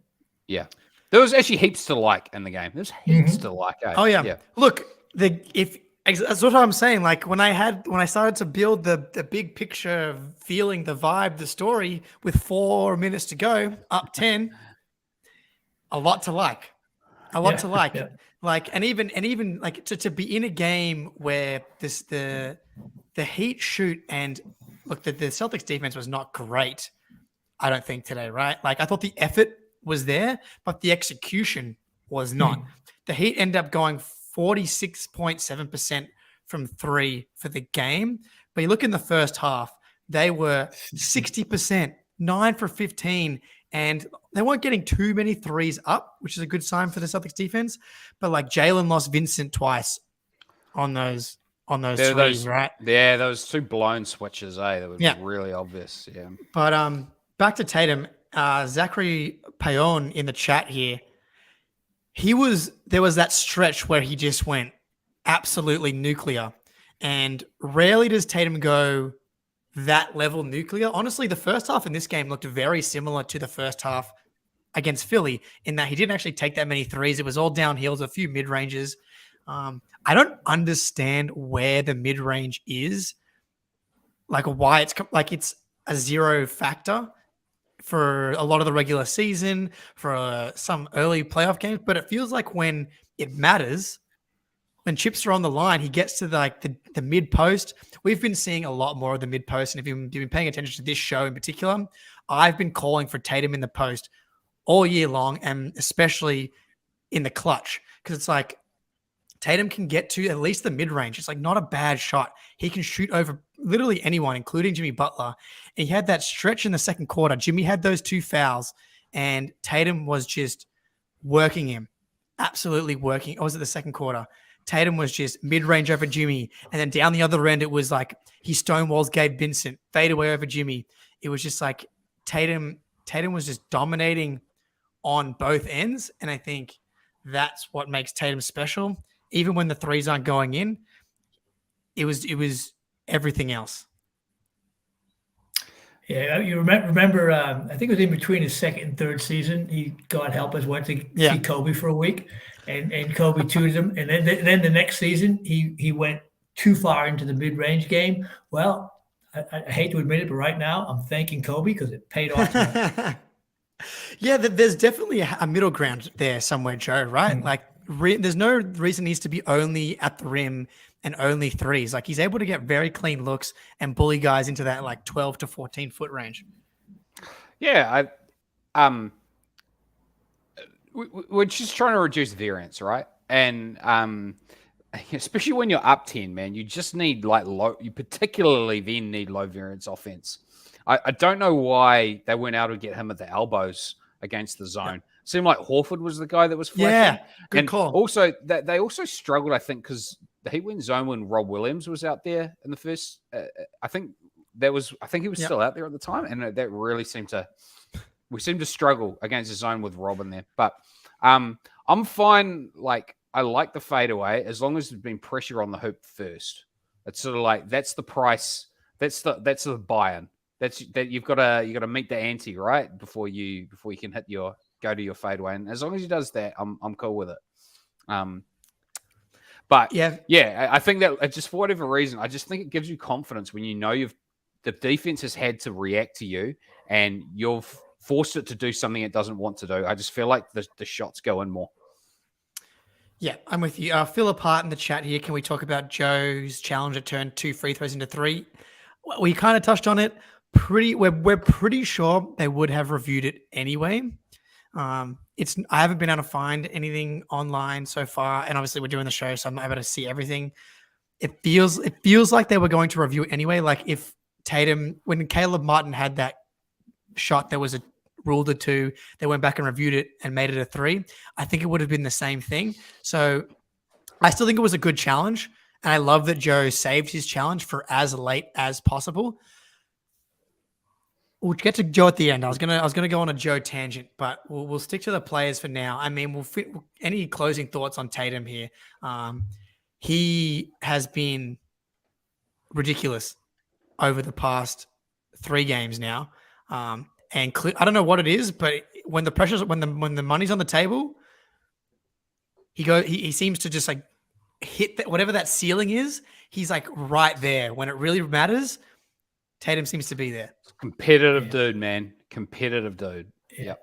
Yeah, there was actually heaps to like in the game. There's heaps to like. Oh yeah. Look, that's what I'm saying. Like when I started to build the big picture, feeling the vibe, the story with 4 minutes to go, up 10, a lot to like. Yeah. And even to be in a game where the Heat shoot, and look, the Celtics defense was not great, I don't think today, right? I thought the effort was there, but the execution was not. The Heat ended up going 46.7% from 3 for the game. But you look in the first half, they were 60%, 9 for 15. And they weren't getting too many threes up, which is a good sign for the Celtics defense. But like Jalen lost Vincent twice on those threes, right? Yeah, those 2 blown switches, that was really obvious. Yeah. But back to Tatum, Zachary Payon in the chat here. There was that stretch where he just went absolutely nuclear. And rarely does Tatum go that level nuclear. Honestly, the first half in this game looked very similar to the first half against Philly in that he didn't actually take that many threes. It was all downhills, a few mid-ranges. I don't understand where the mid-range is, like why it's a zero factor for a lot of the regular season, for some early playoff games, but it feels like when it matters, when chips are on the line, he gets to the mid post. We've been seeing a lot more of the mid post, and if you've been paying attention to this show in particular, I've been calling for Tatum in the post all year long, and especially in the clutch, because it's like Tatum can get to at least the mid range. It's like not a bad shot. He can shoot over literally anyone, including Jimmy Butler. And he had that stretch in the second quarter. Jimmy had those 2 fouls, and Tatum was just working him, absolutely working. Or was it the second quarter? Tatum was just mid-range over Jimmy. And then down the other end, it was like he stonewalls Gabe Vincent, fade away over Jimmy. It was just like Tatum was just dominating on both ends. And I think that's what makes Tatum special. Even when the threes aren't going in, it was everything else. Yeah, you remember I think it was in between his second and third season, he, God help us, went to see Kobe for a week, and Kobe tutored him. And then the next season, he went too far into the mid-range game. Well, I hate to admit it, but right now I'm thanking Kobe because it paid off. Yeah, there's definitely a middle ground there somewhere, Joe, right? Mm-hmm. Like there's no reason he needs to be only at the rim and only threes. Like he's able to get very clean looks and bully guys into that like 12 to 14 foot range. Yeah, we're just trying to reduce variance, right? And especially when you're up 10, man, you just need like you particularly then need low variance offense. I don't know why they went out to get him at the elbows against the zone. Yeah. Seemed like Horford was the guy that was flashing. Yeah, good and call. Also, they also struggled, I think, because he went zone when Rob Williams was out there in the first. I think he was still out there at the time, and that really we seemed to struggle against the zone with Rob in there. But I'm fine. Like I like the fadeaway as long as there's been pressure on the hoop first. It's sort of like that's the price. That's the buy-in. That you've got to meet the ante, right, before you can go to your fadeaway. And as long as he does that, I'm cool with it. But yeah, I think that just for whatever reason, I just think it gives you confidence when you know the defense has had to react to you and you've forced it to do something it doesn't want to do. I just feel like the shots go in more. Yeah, I'm with you. Philip Hart in the chat here. Can we talk about Joe's challenge to turn 2 free throws into 3? We kind of touched on it. We're pretty sure they would have reviewed it anyway. I haven't been able to find anything online so far, and obviously we're doing the show, so I'm not able to see everything. It feels like they were going to review it anyway. Like if Tatum, when Caleb Martin had that shot, there was a ruled a 2. They went back and reviewed it and made it a 3. I think it would have been the same thing. So I still think it was a good challenge, and I love that Joe saved his challenge for as late as possible. We'll get to Joe at the end. I was gonna go on a Joe tangent, but we'll stick to the players for now. I mean, any closing thoughts on Tatum here? He has been ridiculous over the past 3 games now, and I don't know what it is, but when the money's on the table, he seems to just like hit whatever that ceiling is. He's like right there when it really matters. Tatum seems to be there. Competitive dude, man. Competitive dude. Yep.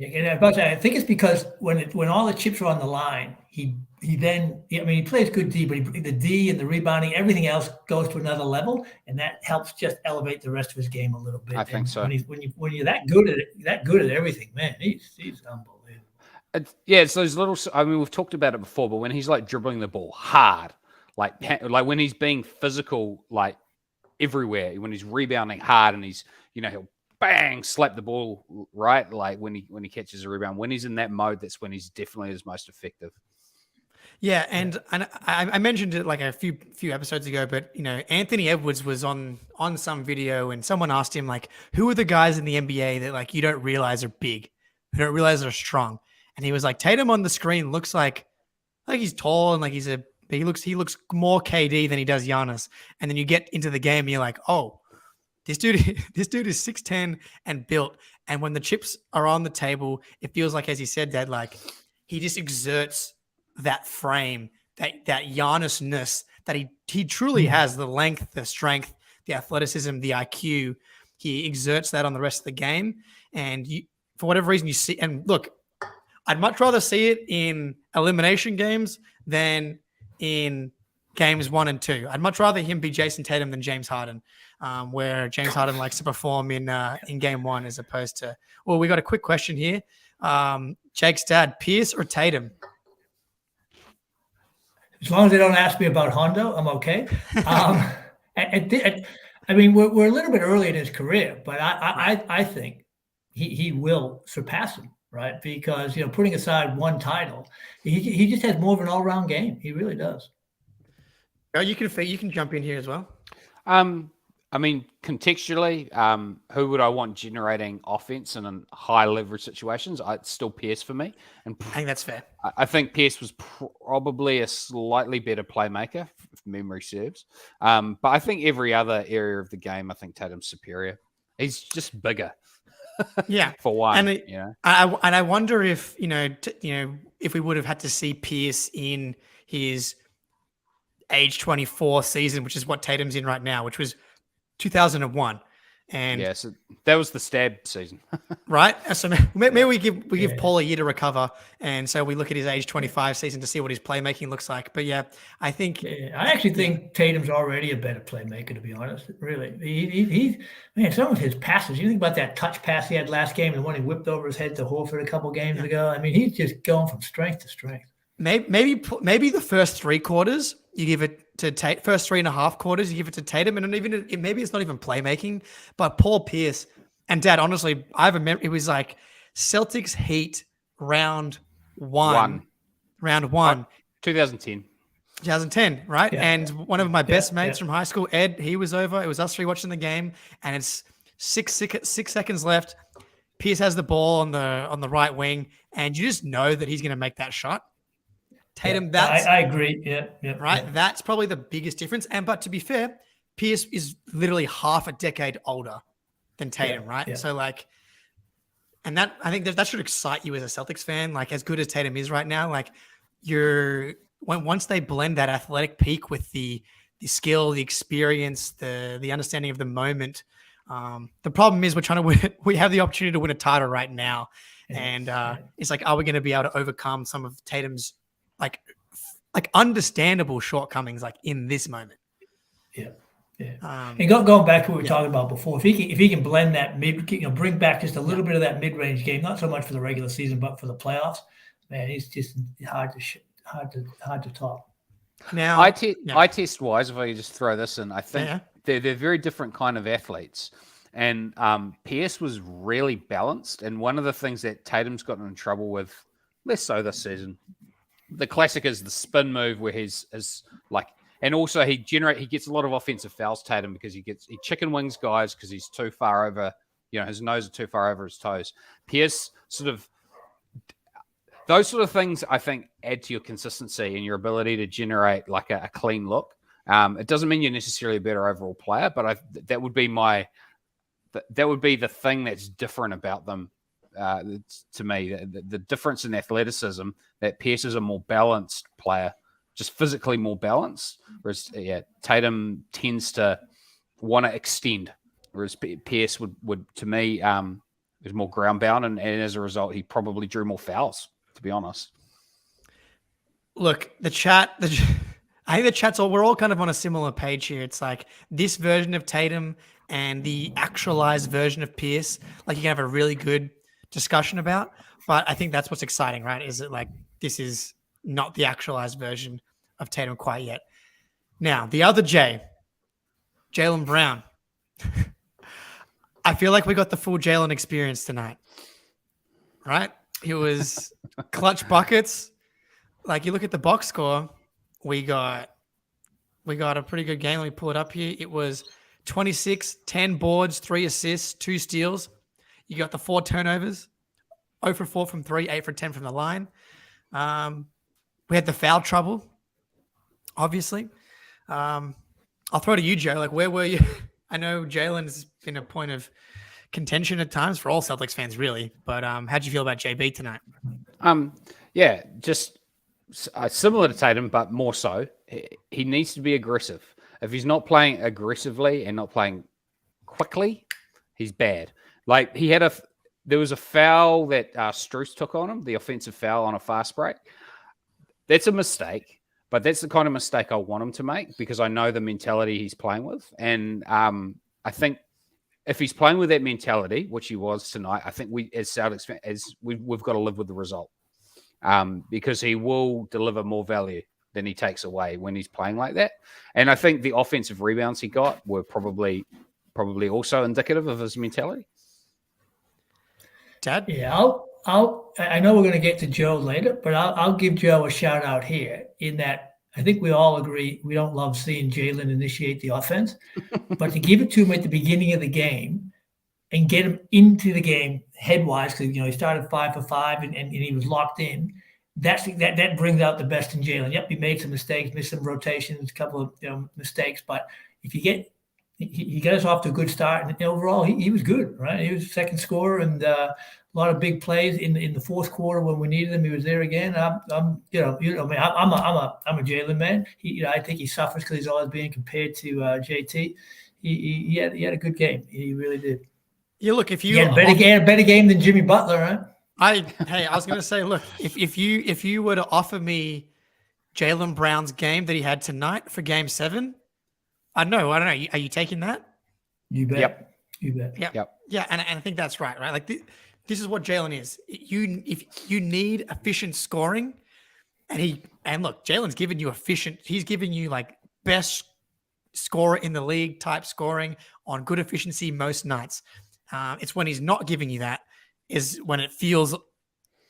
And I think it's because when all the chips are on the line, he plays good D, but the D and the rebounding, everything else goes to another level, and that helps just elevate the rest of his game a little bit. I think so. When you're that good at everything, man, he's unbelievable. It's those little. I mean, we've talked about it before, but when he's like dribbling the ball hard, like when he's being physical, like everywhere, when he's rebounding hard and he'll bang, slap the ball right. Like when he catches a rebound, when he's in that mode, that's when he's definitely his most effective. Yeah, and I mentioned it like a few episodes ago, but Anthony Edwards was on some video, and someone asked him like, who are the guys in the NBA that like you don't realize are big, you don't realize are strong, and he was like, Tatum on the screen looks like he's tall and like he looks more KD than he does Giannis, and then you get into the game and you're like, oh, this dude is 6'10" and built, and when the chips are on the table, it feels like, as he said, that like he just exerts that frame, that Giannis-ness that he truly has, the length, the strength, the athleticism, the IQ. He exerts that on the rest of the game. And for whatever reason you see, and look, I'd much rather see it in elimination games than in games 1 and 2. I'd much rather him be Jason Tatum than James Harden, where James Harden likes to perform in game 1 as opposed to, well, we got a quick question here. Jake's dad, Pierce or Tatum? As long as they don't ask me about Hondo, I'm okay. I mean, we're a little bit early in his career, but I think he will surpass him, right? Because putting aside one title, he just has more of an all-round game. He really does. Oh, you can jump in here as well. I mean, contextually, who would I want generating offense in high leverage situations? It's still Pierce for me. And I think that's fair. I think Pierce was probably a slightly better playmaker, if memory serves. But I think every other area of the game, I think Tatum's superior. He's just bigger. Yeah, for one. And I wonder if if we would have had to see Pierce in his age 24 season, which is what Tatum's in right now, which was 2001, and so that was the stab season, right? So maybe we give Paul a year to recover, and so we look at his age 25 season to see what his playmaking looks like. But yeah, I think I actually think Tatum's already a better playmaker, to be honest. Really, he's man. Some of his passes. You think about that touch pass he had last game, and the one he whipped over his head to Horford a couple games ago. I mean, he's just going from strength to strength. Maybe the first 3 quarters you give it to first 3.5 quarters you give it to Tatum, and maybe it's not even playmaking, but Paul Pierce and Dad. Honestly, I have a memory. It was like Celtics Heat round one, 2010, right? Yeah. And one of my best mates from high school, Ed, he was over. It was us 3 watching the game, and it's 6 seconds left. Pierce has the ball on the right wing, and you just know that he's going to make that shot. Tatum, I agree. Yeah. Right. Yeah. That's probably the biggest difference. But to be fair, Pierce is literally half a decade older than Tatum, right? Yeah. So and that, I think that should excite you as a Celtics fan. Like, as good as Tatum is right now, like once they blend that athletic peak with the skill, the experience, the understanding of the moment. The problem is we're trying to win. We have the opportunity to win a title right now. And it's like, are we going to be able to overcome some of Tatum's like understandable shortcomings like in this moment? Yeah. And going back to what we were talking about before, if he can blend that bring back just a little bit of that mid-range game, not so much for the regular season, but for the playoffs, man, he's just hard to top. Now, eye test wise, if I could just throw this in, I think they're very different kind of athletes. And Pierce was really balanced. And one of the things that Tatum's gotten in trouble with, less so this season, the classic is the spin move where he's like, and also he gets a lot of offensive fouls, Tatum, because he chicken wings guys because he's too far over, his nose is too far over his toes. Pierce those sort of things, I think, add to your consistency and your ability to generate like a clean look. It doesn't mean you're necessarily a better overall player, but that would be the thing that's different about them. To me, the difference in athleticism, that Pierce is a more balanced player, just physically more balanced, whereas Tatum tends to want to extend, whereas Pierce would to me is more ground bound, and as a result, he probably drew more fouls, to be honest. Look, I think the chat's we're all kind of on a similar page here. It's like this version of Tatum and the actualized version of Pierce, like you can have a really good discussion about, but I think that's what's exciting, right? Is it like this is not the actualized version of Tatum quite yet. Now, the other Jalen Brown. I feel like we got the full Jalen experience tonight, right? It was clutch buckets. Like you look at the box score, we got a pretty good game. Let me pull it up here. It was 26, 10 boards, 3 assists, 2 steals. You got the 4 turnovers, 0 for 4 from 3, 8 for 10 from the line. We had the foul trouble, obviously. I'll throw to you, Joe. Like, where were you? I know Jalen's been a point of contention at times for all Celtics fans, really. But how'd you feel about JB tonight? Yeah, just similar to Tatum, but more so. He needs to be aggressive. If he's not playing aggressively and not playing quickly, he's bad. Like there was a foul that Strus took on him, the offensive foul on a fast break. That's a mistake, but that's the kind of mistake I want him to make because I know the mentality he's playing with. And I think if he's playing with that mentality, which he was tonight, I think we as Celtics fans, we've got to live with the result because he will deliver more value than he takes away when he's playing like that. And I think the offensive rebounds he got were probably also indicative of his mentality. Dad? Yeah, I know we're going to get to Joe later, but I'll give Joe a shout out here in that I think we all agree we don't love seeing Jalen initiate the offense, but to give it to him at the beginning of the game and get him into the game headwise, because he started 5 for 5 and he was locked in. That brings out the best in Jalen. Yep, he made some mistakes, missed some rotations, a couple of mistakes, but if you get he got us off to a good start, and overall he was good, right? He was second scorer, and a lot of big plays in the fourth quarter when we needed him. He was there again. I'm a Jalen man. I think he suffers because he's always being compared to JT. He had a good game. He really did. Yeah, look, if you he had a better game than Jimmy Butler, right? I was going to say, look, if you were to offer me Jaylen Brown's game that he had tonight for Game 7, I don't know. Are you taking that? You bet. Yep. You bet. Yep. Yeah, and I think that's right? Like this is what Jalen is. If you need efficient scoring, and look, Jalen's giving you efficient. He's giving you like best scorer in the league type scoring on good efficiency most nights. It's when he's not giving you that is when it feels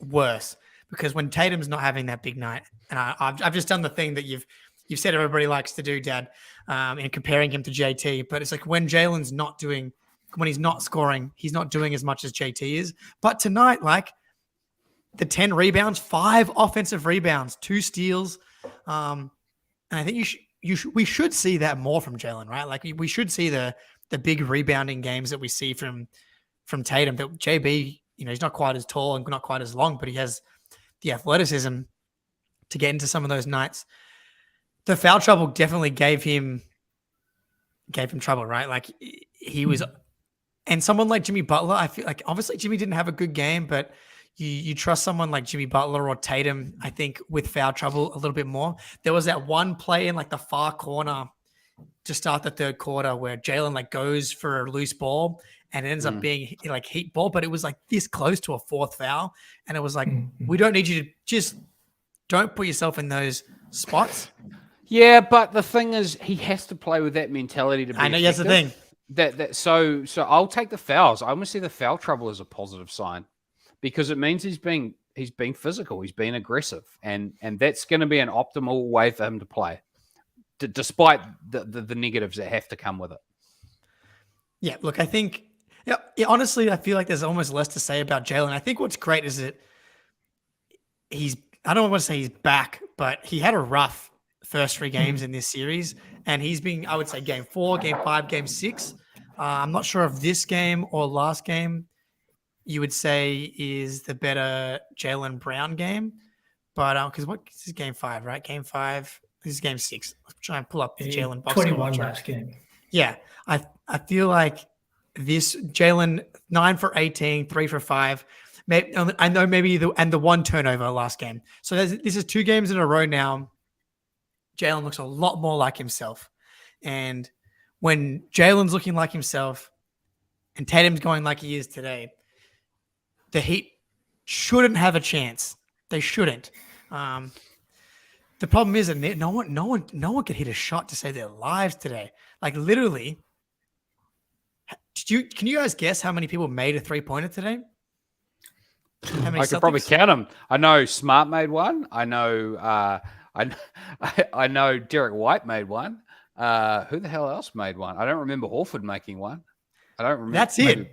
worse, because when Tatum's not having that big night, and I've just done the thing that you've said everybody likes to do, Dad, in comparing him to JT, but it's like when Jalen's when he's not scoring, he's not doing as much as JT is. But tonight, like the 10 rebounds, 5 offensive rebounds, 2 steals, and I think we should see that more from Jalen, right? Like we should see the big rebounding games that we see from Tatum. That JB, he's not quite as tall and not quite as long, but he has the athleticism to get into some of those nights. The foul trouble definitely gave him trouble, right? Like he was, and someone like Jimmy Butler, I feel like obviously Jimmy didn't have a good game, but you trust someone like Jimmy Butler or Tatum, I think, with foul trouble a little bit more. There was that one play in like the far corner to start the third quarter where Jalen like goes for a loose ball and it ends up being like heat ball, but it was like this close to a 4th foul. And it was like, we don't need you to just don't put yourself in those spots. Yeah, but the thing is, he has to play with that mentality to be. I know that's the thing. So I'll take the fouls. I almost see the foul trouble as a positive sign because it means he's being physical, he's being aggressive, and that's going to be an optimal way for him to play, despite the negatives that have to come with it. Yeah, look, I think, honestly, I feel like there's almost less to say about Jalen. I think what's great is that I don't want to say he's back, but he had a rough first 3 games in this series, and he's been, I would say, Game 4, Game 5, Game 6. I'm not sure if this game or last game you would say is the better Jaylen Brown game, but because this is Game 5, right? Game 5. This is Game 6. Let's try and pull up the Jalen box 21 last game. Yeah, I feel like this Jalen 9 for 18, 3 for 5. Maybe, I know maybe the 1 turnover last game. So this is 2 games in a row now. Jalen looks a lot more like himself. And when Jalen's looking like himself and Tatum's going like he is today, the Heat shouldn't have a chance. They shouldn't. The problem is that no one could hit a shot to save their lives today. Like literally, Can you guys guess how many people made a 3-pointer today? How many I could probably Celtics? count them. I know Smart made one. I know I know Derek White made one. Who the hell else made one? I don't remember Horford making one. I don't remember. That's it.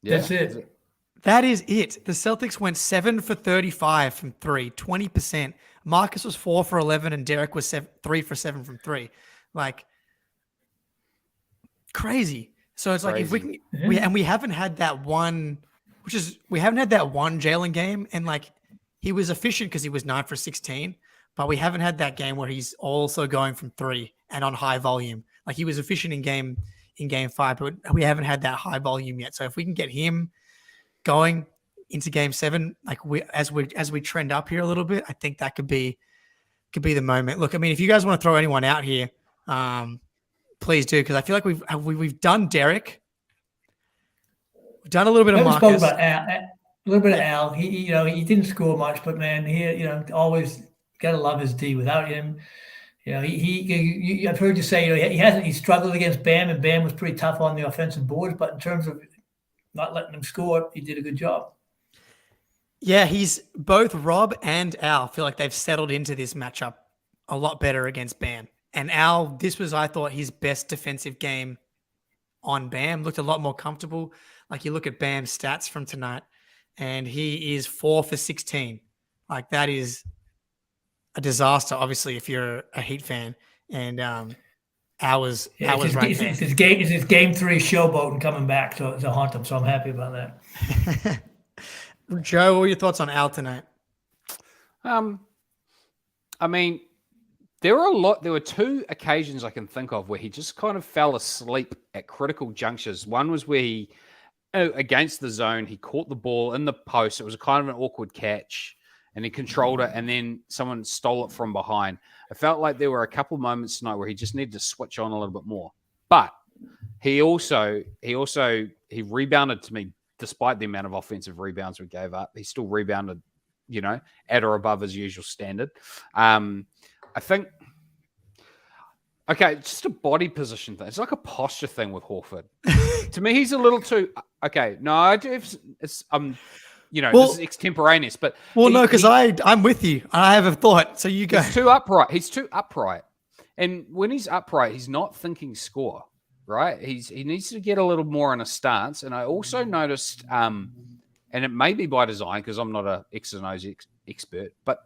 Yeah, That's it. That is it. The Celtics went 7 for 35 from 3, 20%. Marcus was 4 for 11, and Derek was 3 for 7 from 3. Like, crazy. So it's like if we can, we haven't had that one, we haven't had that one Jalen game, and like he was efficient because he was 9 for 16, but we haven't had that game where he's also going from 3 and on high volume. Like he was efficient in game 5, but we haven't had that high volume yet. So if we can get him going into game 7, like as we trend up here a little bit, I think that could be the moment. Look, I mean, if you guys want to throw anyone out here, please do, because I feel like we've done Derek, we've done a little bit of Marcus. Spoke about Al, a little bit of Al. He didn't score much, but man, he always gotta love his D. Without him, I've heard you say he struggled against Bam, and Bam was pretty tough on the offensive boards, but in terms of not letting him score, he did a good job. Yeah, he's both Rob and Al feel like they've settled into this matchup a lot better against Bam. And Al, this was, I thought, his best defensive game on Bam. Looked a lot more comfortable. Like you look at Bam's stats from tonight, and he is 4 for 16. Like that is a disaster, obviously, if you're a Heat fan. And Al was right there. It's his game 3 showboat and coming back to haunt him. So I'm happy about that. Joe, what were your thoughts on Al tonight? I mean, there were 2 occasions I can think of where he just kind of fell asleep at critical junctures. One was where he, against the zone, he caught the ball in the post. It was kind of an awkward catch, and he controlled it, and then someone stole it from behind. I felt like there were a couple of moments tonight where he just needed to switch on a little bit more. But he rebounded to me, despite the amount of offensive rebounds we gave up. He still rebounded, at or above his usual standard. I think, okay, just a body position thing. It's like a posture thing with Horford. To me, he's a little too, okay, no, I do. This is extemporaneous, but. Well, no, because I'm with you. I have a thought, so you go. He's too upright. And when he's upright, he's not thinking score, right? He needs to get a little more in a stance. And I also noticed, and it may be by design because I'm not an X and O's expert, but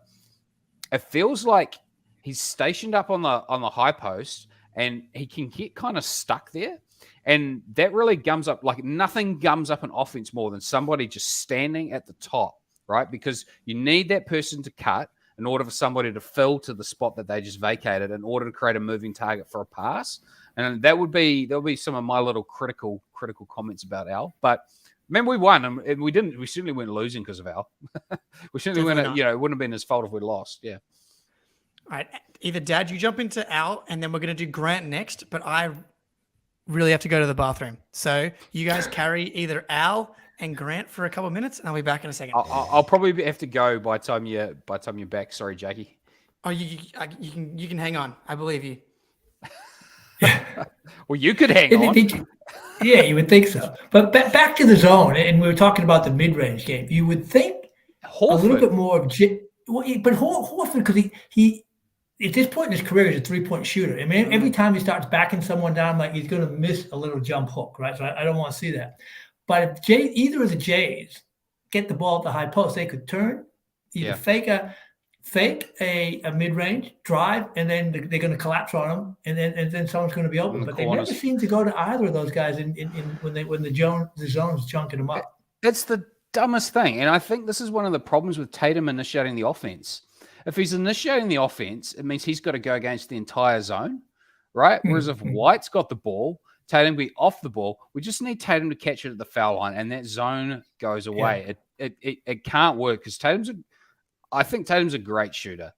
it feels like he's stationed up on the high post, and he can get kind of stuck there. And that really gums up, like nothing gums up an offense more than somebody just standing at the top, right? Because you need that person to cut in order for somebody to fill to the spot that they just vacated in order to create a moving target for a pass. And there'll be some of my little critical comments about Al. But remember, we won, and we certainly weren't losing because of Al. We certainly weren't, it wouldn't have been his fault if we lost. Yeah. All right. Either Dad, you jump into Al, and then we're going to do Grant next, but I really have to go to the bathroom. So you guys carry either Al and Grant for a couple of minutes, and I'll be back in a second. I'll probably have to go by the time you're back. Sorry, Jackie. Oh, you can hang on. I believe you. Well, you could hang on. Yeah, you would think so. But back to the zone, and we were talking about the mid-range game. You would think Horford. A little bit more of but Horford, because he at this point in his career, he's a 3-point shooter. I mean, every time he starts backing someone down, like he's going to miss a little jump hook, right? So I don't want to see that. But if either of the Jays get the ball at the high post, they could turn, either fake a mid-range drive, and then they're going to collapse on them, and then someone's going to be open. But they never seem to go to either of those guys when the zone's chunking them up. That's the dumbest thing, and I think this is one of the problems with Tatum initiating the offense. If he's initiating the offense, it means he's got to go against the entire zone, right? Whereas if White's got the ball, Tatum be off the ball. We just need Tatum to catch it at the foul line, and that zone goes away. Yeah. It can't work because I think Tatum's a great shooter,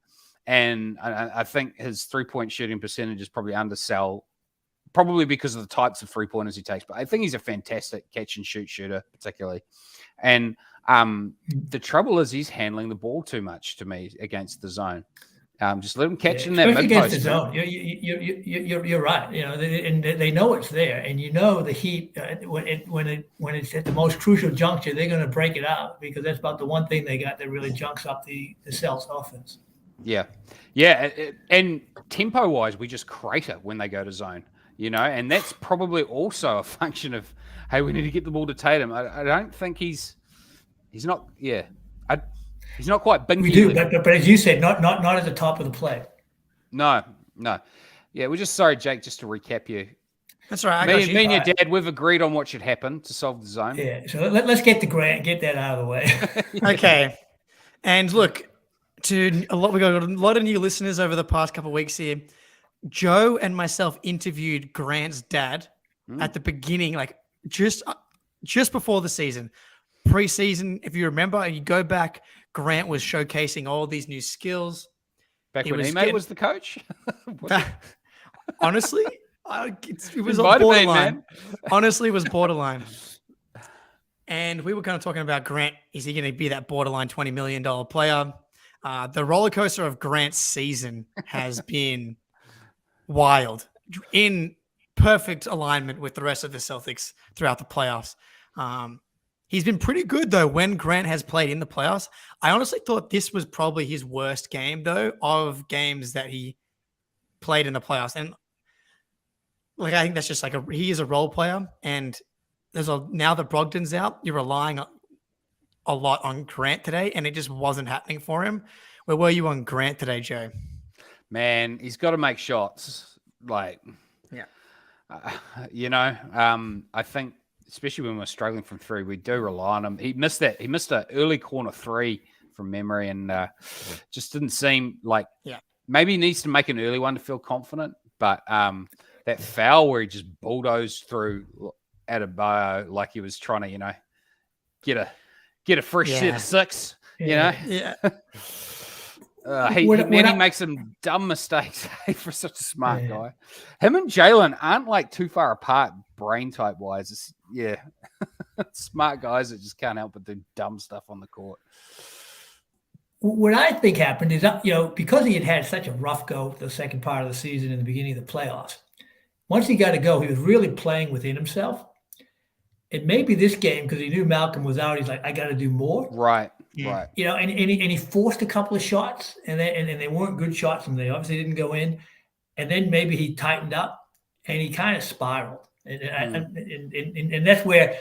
and I think his 3-point shooting percentage is probably undersell, probably because of the types of 3-pointers he takes. But I think he's a fantastic catch and shoot shooter, particularly. And the trouble is he's handling the ball too much to me against the zone. Just let him catch in that especially against the mid-post. zone. You're right. And they know it's there, and the Heat when it's at the most crucial juncture, they're going to break it out because that's about the one thing they got that really junks up the Celtics offense. Yeah. And tempo-wise, we just crater when they go to zone, and that's probably also a function of, hey, we need to get the ball to Tatum. I don't think he's not, he's not quite Binky. We do, but as you said, not at the top of the play. No. Yeah, we're just sorry, Jake, just to recap you. That's right. Me and your dad, we've agreed on what should happen to solve the zone. Yeah, so let's get the Grant, get that out of the way. Okay. And look, we got a lot of new listeners over the past couple of weeks here. Joe and myself interviewed Grant's dad at the beginning, like just before the season. Preseason, if you remember, you go back, Grant was showcasing all these new skills. Back when Ime was the coach? Honestly, it was borderline. Honestly, it was borderline. And we were kind of talking about Grant. Is he going to be that borderline $20 million player? The roller coaster of Grant's season has been wild, in perfect alignment with the rest of the Celtics throughout the playoffs. He's been pretty good, though, when Grant has played in the playoffs. I honestly thought this was probably his worst game, though, of games that he played in the playoffs. And I think that's just he is a role player. And now that Brogdon's out, you're relying a lot on Grant today, and it just wasn't happening for him. Where were you on Grant today, Joe? Man, he's got to make shots. I think, especially when we're struggling from three, we do rely on him. He missed an early corner three from memory, and just didn't seem like. Yeah. Maybe he needs to make an early one to feel confident, but that foul where he just bulldozed through Adebayo like he was trying to, get a fresh set of six. Yeah. He makes some dumb mistakes for such a smart guy. Him and Jalen aren't like too far apart brain type wise. Smart guys that just can't help but do dumb stuff on the court. What I think happened is, because he had such a rough go the second part of the season and the beginning of the playoffs, once he got to go, he was really playing within himself. It may be this game because he knew Malcolm was out. He's like, I got to do more. Right. And he forced a couple of shots, and they weren't good shots, and they obviously didn't go in. And then maybe he tightened up, and he kind of spiraled. And that's where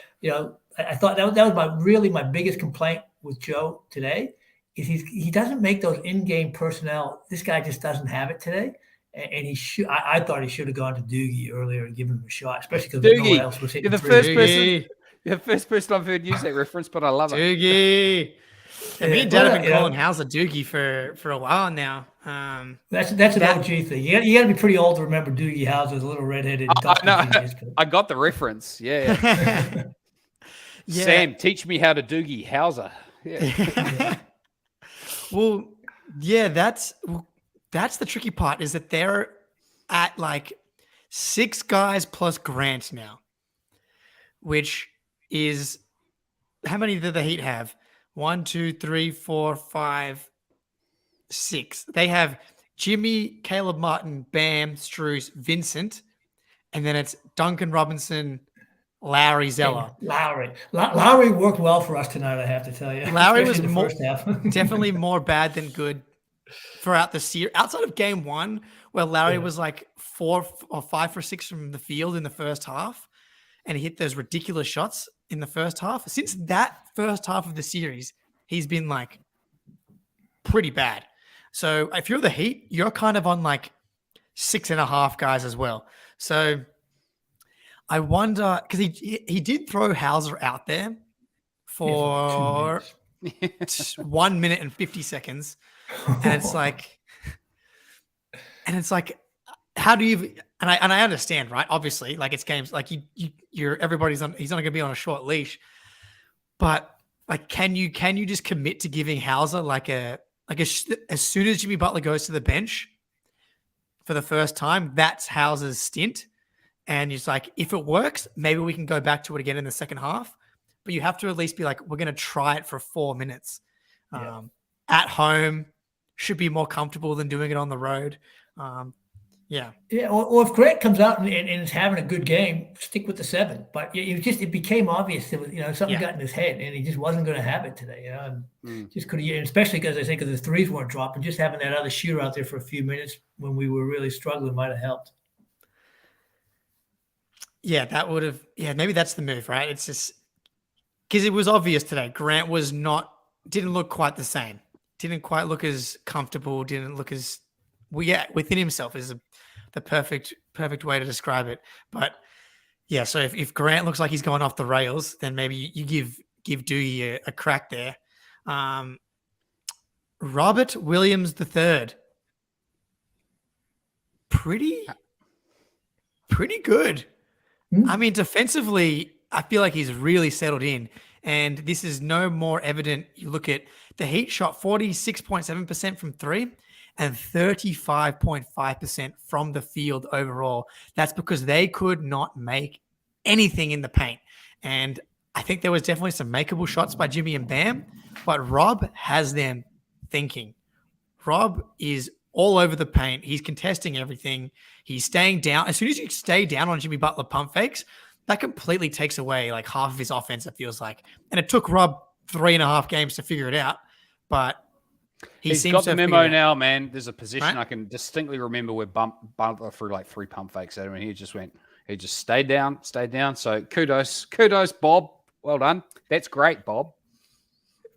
I thought that was my biggest complaint with Joe today is he doesn't make those in-game personnel. This guy just doesn't have it today. And I thought he should have gone to Doogie earlier and given him a shot, especially because no one else was hitting. You're the first person I've heard use that reference, but I love it. Doogie. Me and Dad have been calling Hauser Doogie for a while now. That's an OG thing. You got to be pretty old to remember Doogie Howser, the little redheaded. I got the reference. Yeah. Sam, teach me how to Doogie Howser. Yeah. Well, yeah, that's the tricky part is that they're at like 6 guys plus Grant now, which is how many do the Heat have? 1, 2, 3, 4, 5, 6. They have Jimmy, Caleb Martin, Bam, Strus, Vincent, and then it's Duncan Robinson, Lowry, Zeller. Lowry worked well for us tonight, I have to tell you. Lowry was definitely more bad than good throughout the series. Outside of game 1, where Lowry was like 4 or 5 for 6 from the field in the first half, and he hit those ridiculous shots in the first half. Since that first half of the series, he's been like pretty bad. So if you're the Heat, you're kind of on like 6.5 guys as well. So I wonder, because he did throw Hauser out there for 1 minute and 50 seconds. And it's like, how do you, and I understand, right? Obviously, like it's games, like he's not going to be on a short leash, but like, can you just commit to giving Hauser as soon as Jimmy Butler goes to the bench for the first time, that's Hauser's stint. And it's like, if it works, maybe we can go back to it again in the second half, but you have to at least be like, we're going to try it for 4 minutes at home should be more comfortable than doing it on the road. Yeah. Yeah, or if Grant comes out and is having a good game, stick with the 7. But it became obvious that something got in his head, and he just wasn't going to have it today. And just could have, especially because I think the threes weren't dropping. Just having that other shooter out there for a few minutes when we were really struggling might have helped. Yeah, that would have. Yeah, maybe that's the move, right? It's just because it was obvious today. Grant didn't look quite the same. Didn't quite look as comfortable. Didn't look as within himself is the perfect way to describe it. But yeah, so if Grant looks like he's going off the rails, then maybe you give Dewey a crack there. Robert Williams III, pretty good. I mean, defensively, I feel like he's really settled in. And this is no more evident. You look at the Heat shot 46.7% from 3 and 35.5% from the field overall. That's because they could not make anything in the paint. And I think there was definitely some makeable shots by Jimmy and Bam, but Rob has them thinking. Rob is all over the paint. He's contesting everything. He's staying down. As soon as you stay down on Jimmy Butler pump fakes, that completely takes away like half of his offense, it feels like. And it took Rob 3.5 games to figure it out, but he's seems got to the have memo now, man. There's a position right? I can distinctly remember where Butler threw like 3 pump fakes at him, and he just stayed down. So kudos, Bob. Well done. That's great, Bob.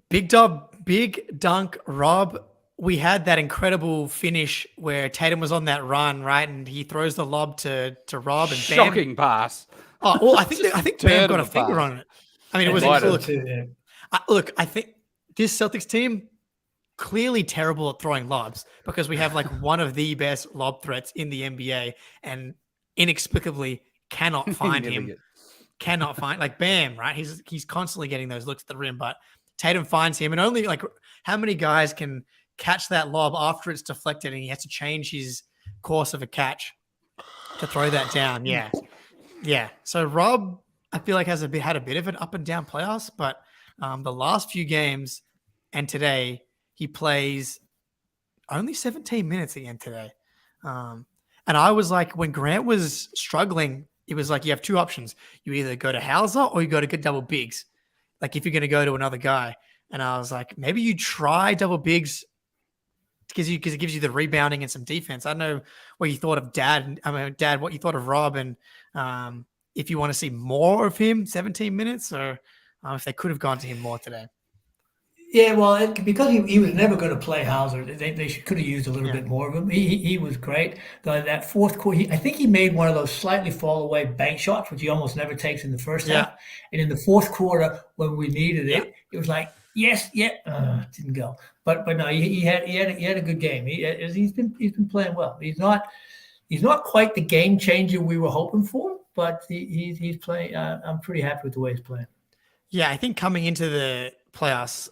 Big dunk, Rob. We had that incredible finish where Tatum was on that run, right? And he throws the lob to Rob and Bam. Shocking pass. Oh, well, I think Bam got a finger on it. I mean, it was look, I think this Celtics team clearly terrible at throwing lobs because we have like one of the best lob threats in the NBA and inexplicably cannot find him. Cannot find like Bam, right? He's constantly getting those looks at the rim, but Tatum finds him, and only like how many guys can catch that lob after it's deflected and he has to change his course of a catch to throw that down. Yeah. So Rob, I feel like had a bit of an up and down playoffs, but the last few games and today he plays only 17 minutes again today. And I was like, when Grant was struggling, it was like you have two options. You either go to Hauser or you go to get double bigs. Like if you're going to go to another guy. And I was like, maybe you try double bigs because it gives you the rebounding and some defense. I don't know what you thought of Dad, what you thought of Rob, and if you want to see more of him, 17 minutes, or if they could have gone to him more today. Yeah, well, because he was never going to play Hauser, they could have used a little bit more of him. He was great. That fourth quarter, I think he made one of those slightly fall away bank shots, which he almost never takes in the first half. And in the fourth quarter, when we needed it, it was like, yes, didn't go. But no, he had a good game. He's been playing well. He's not quite the game changer we were hoping for, but he's playing. I'm pretty happy with the way he's playing. Yeah, I think coming into the playoffs,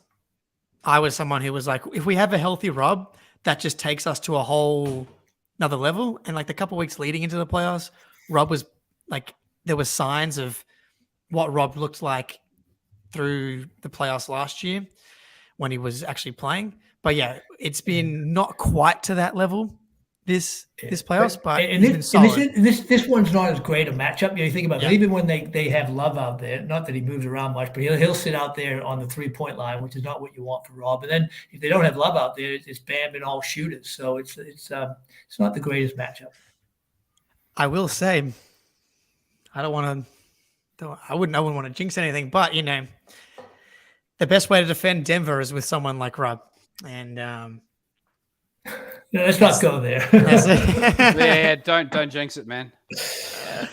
I was someone who was like, if we have a healthy Rob, that just takes us to a whole another level. And like the couple of weeks leading into the playoffs, Rob was like, there was signs of what Rob looked like through the playoffs last year when he was actually playing. But yeah, it's been not quite to that level this playoffs, but this one's not as great a matchup. You think about it, even when they have Love out there, not that he moves around much, but he'll sit out there on the 3-point line, which is not what you want for Rob. And then if they don't have Love out there, it's Bam and all shooters. So it's not the greatest matchup. I will say, I wouldn't want to jinx anything, but the best way to defend Denver is with someone like Rob. And let's not go there. Yeah, don't jinx it, man.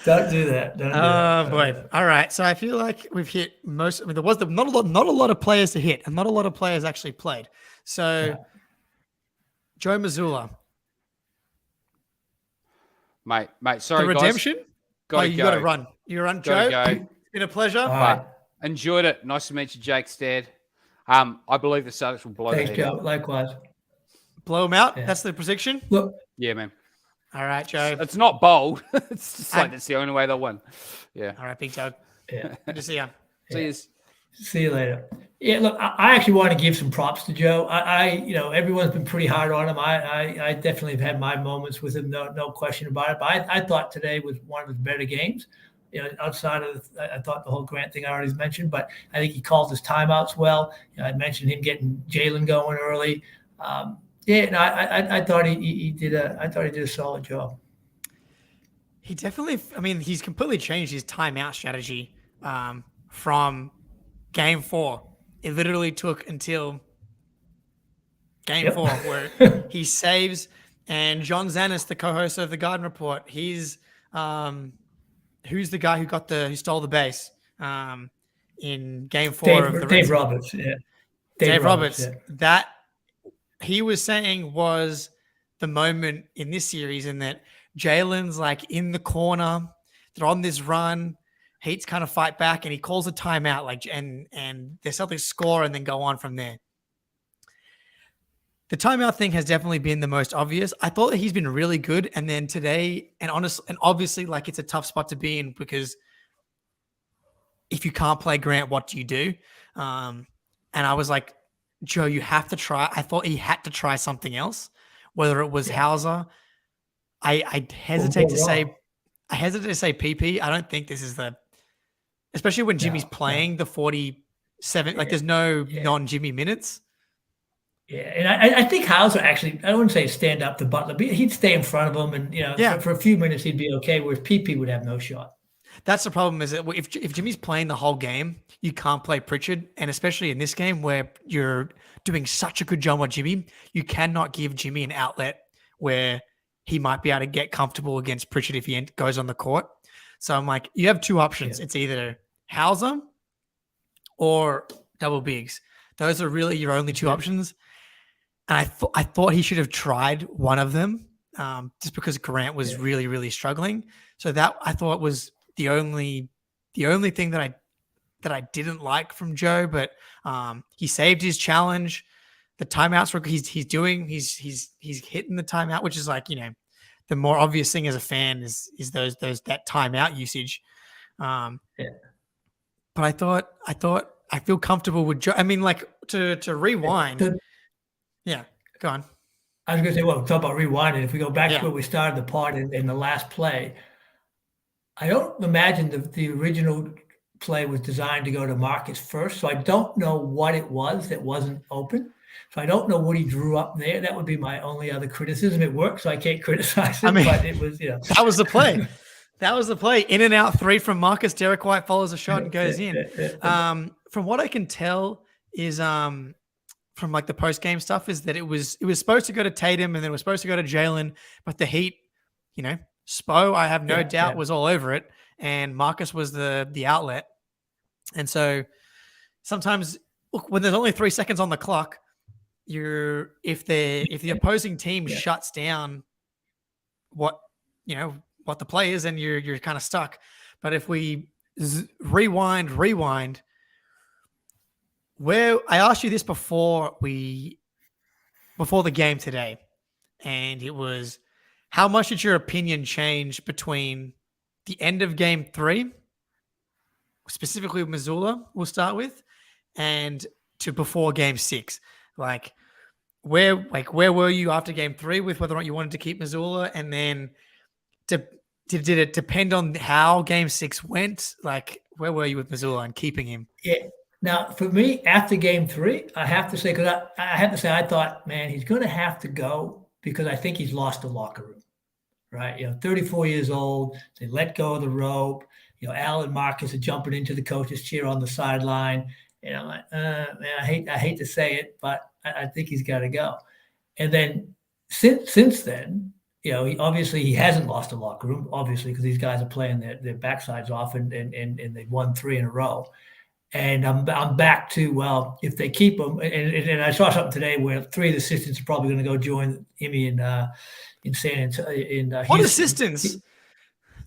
Don't do that. Boy. All right. So I feel like we've hit most. I mean, there was not a lot of players to hit, and not a lot of players actually played. So Joe Mazzulla, mate. Sorry, the redemption. Guys. You got to run. You run, Joe. It's been a pleasure. All right. Enjoyed it. Nice to meet you, Jake Stead. I believe the Celtics will blow. Thanks, Joe. Likewise. Blow them out. Yeah. That's the prediction. Look. Yeah, man. All right, Joe. It's not bold. It's just like that's the only way they'll win. Yeah. All right, Big Joe. Yeah. Good to see you. See you. See you later. Yeah, look, I actually want to give some props to Joe. Everyone's been pretty hard on him. I definitely have had my moments with him, no question about it. But I thought today was one of his better games. Outside of I thought the whole Grant thing I already mentioned, but I think he called his timeouts well. I mentioned him getting Jalen going early. I thought he did a solid job. He definitely. I mean, he's completely changed his timeout strategy from Game 4. It literally took until Game 4 where he saves. And John Zanis, the co-host of the Garden Report, he's who's the guy who stole the base in Game 4 of the Dave Roberts. Yeah, Dave Roberts. Yeah. That he was saying was the moment in this series, in that Jalen's like in the corner, they're on this run. Heat's kind of fight back, and he calls a timeout, and the Celtics score and then go on from there. The timeout thing has definitely been the most obvious. I thought that he's been really good, and then today, and obviously, like, it's a tough spot to be in because if you can't play Grant, what do you do? And I was like, Joe, you have to try. I thought he had to try something else, whether it was Hauser. I hesitate to say PP. I don't think this is especially when Jimmy's playing the 47. Like, there's no non-Jimmy minutes. Yeah, and I think Hauser actually, I wouldn't say stand up to Butler, but he'd stay in front of him, and for a few minutes he'd be okay, whereas PP would have no shot. That's the problem, is that if Jimmy's playing the whole game, you can't play Pritchard, and especially in this game where you're doing such a good job on Jimmy, you cannot give Jimmy an outlet where he might be able to get comfortable against Pritchard if he goes on the court. So I'm like, you have two options. Yeah. It's either Hauser or double bigs. Those are really your only two options. And I thought he should have tried one of them just because Grant was really, really struggling. So that I thought was the only thing that I didn't like from Joe. But he saved his challenge. The timeouts were he's hitting the timeout, which is like, the more obvious thing as a fan is that timeout usage. But I thought I feel comfortable with Joe. I mean, like, to rewind. Yeah, go on. I was going to say, talk about rewinding. If we go back to where we started the part in the last play, I don't imagine the original play was designed to go to Marcus first. So I don't know what it was that wasn't open. So I don't know what he drew up there. That would be my only other criticism. It worked, so I can't criticize it. But it was, that was the play. That was the play. In and out three from Marcus. Derek White follows a shot and goes in. From what I can tell is from like the post game stuff is that it was supposed to go to Tatum and then it was supposed to go to Jalen, but the Heat, Spo, I have no doubt was all over it, and Marcus was the outlet. And so sometimes, look, when there's only 3 seconds on the clock, if the opposing team shuts down what the play is, and you're kind of stuck. But if we rewind, where I asked you this before the game today, and it was, how much did your opinion change between the end of Game 3, specifically with Missoula, we'll start with, and to before Game 6? Like, where were you after Game 3 with whether or not you wanted to keep Missoula, and then did it depend on how Game 6 went? Like, where were you with Missoula and keeping him? Yeah. Now, for me, after Game 3, I have to say, because I thought, man, he's going to have to go because I think he's lost the locker room, right? 34 years old. They let go of the rope. Al and Marcus are jumping into the coach's chair on the sideline. And I'm like, man, I hate to say it, but I think he's got to go. And then since then, he hasn't lost the locker room, obviously, because these guys are playing their backsides off and they've won 3 in a row. And I'm back to, well, if they keep him, and I saw something today where 3 of the assistants are probably going to go join Emmy in San Antonio. What assistants?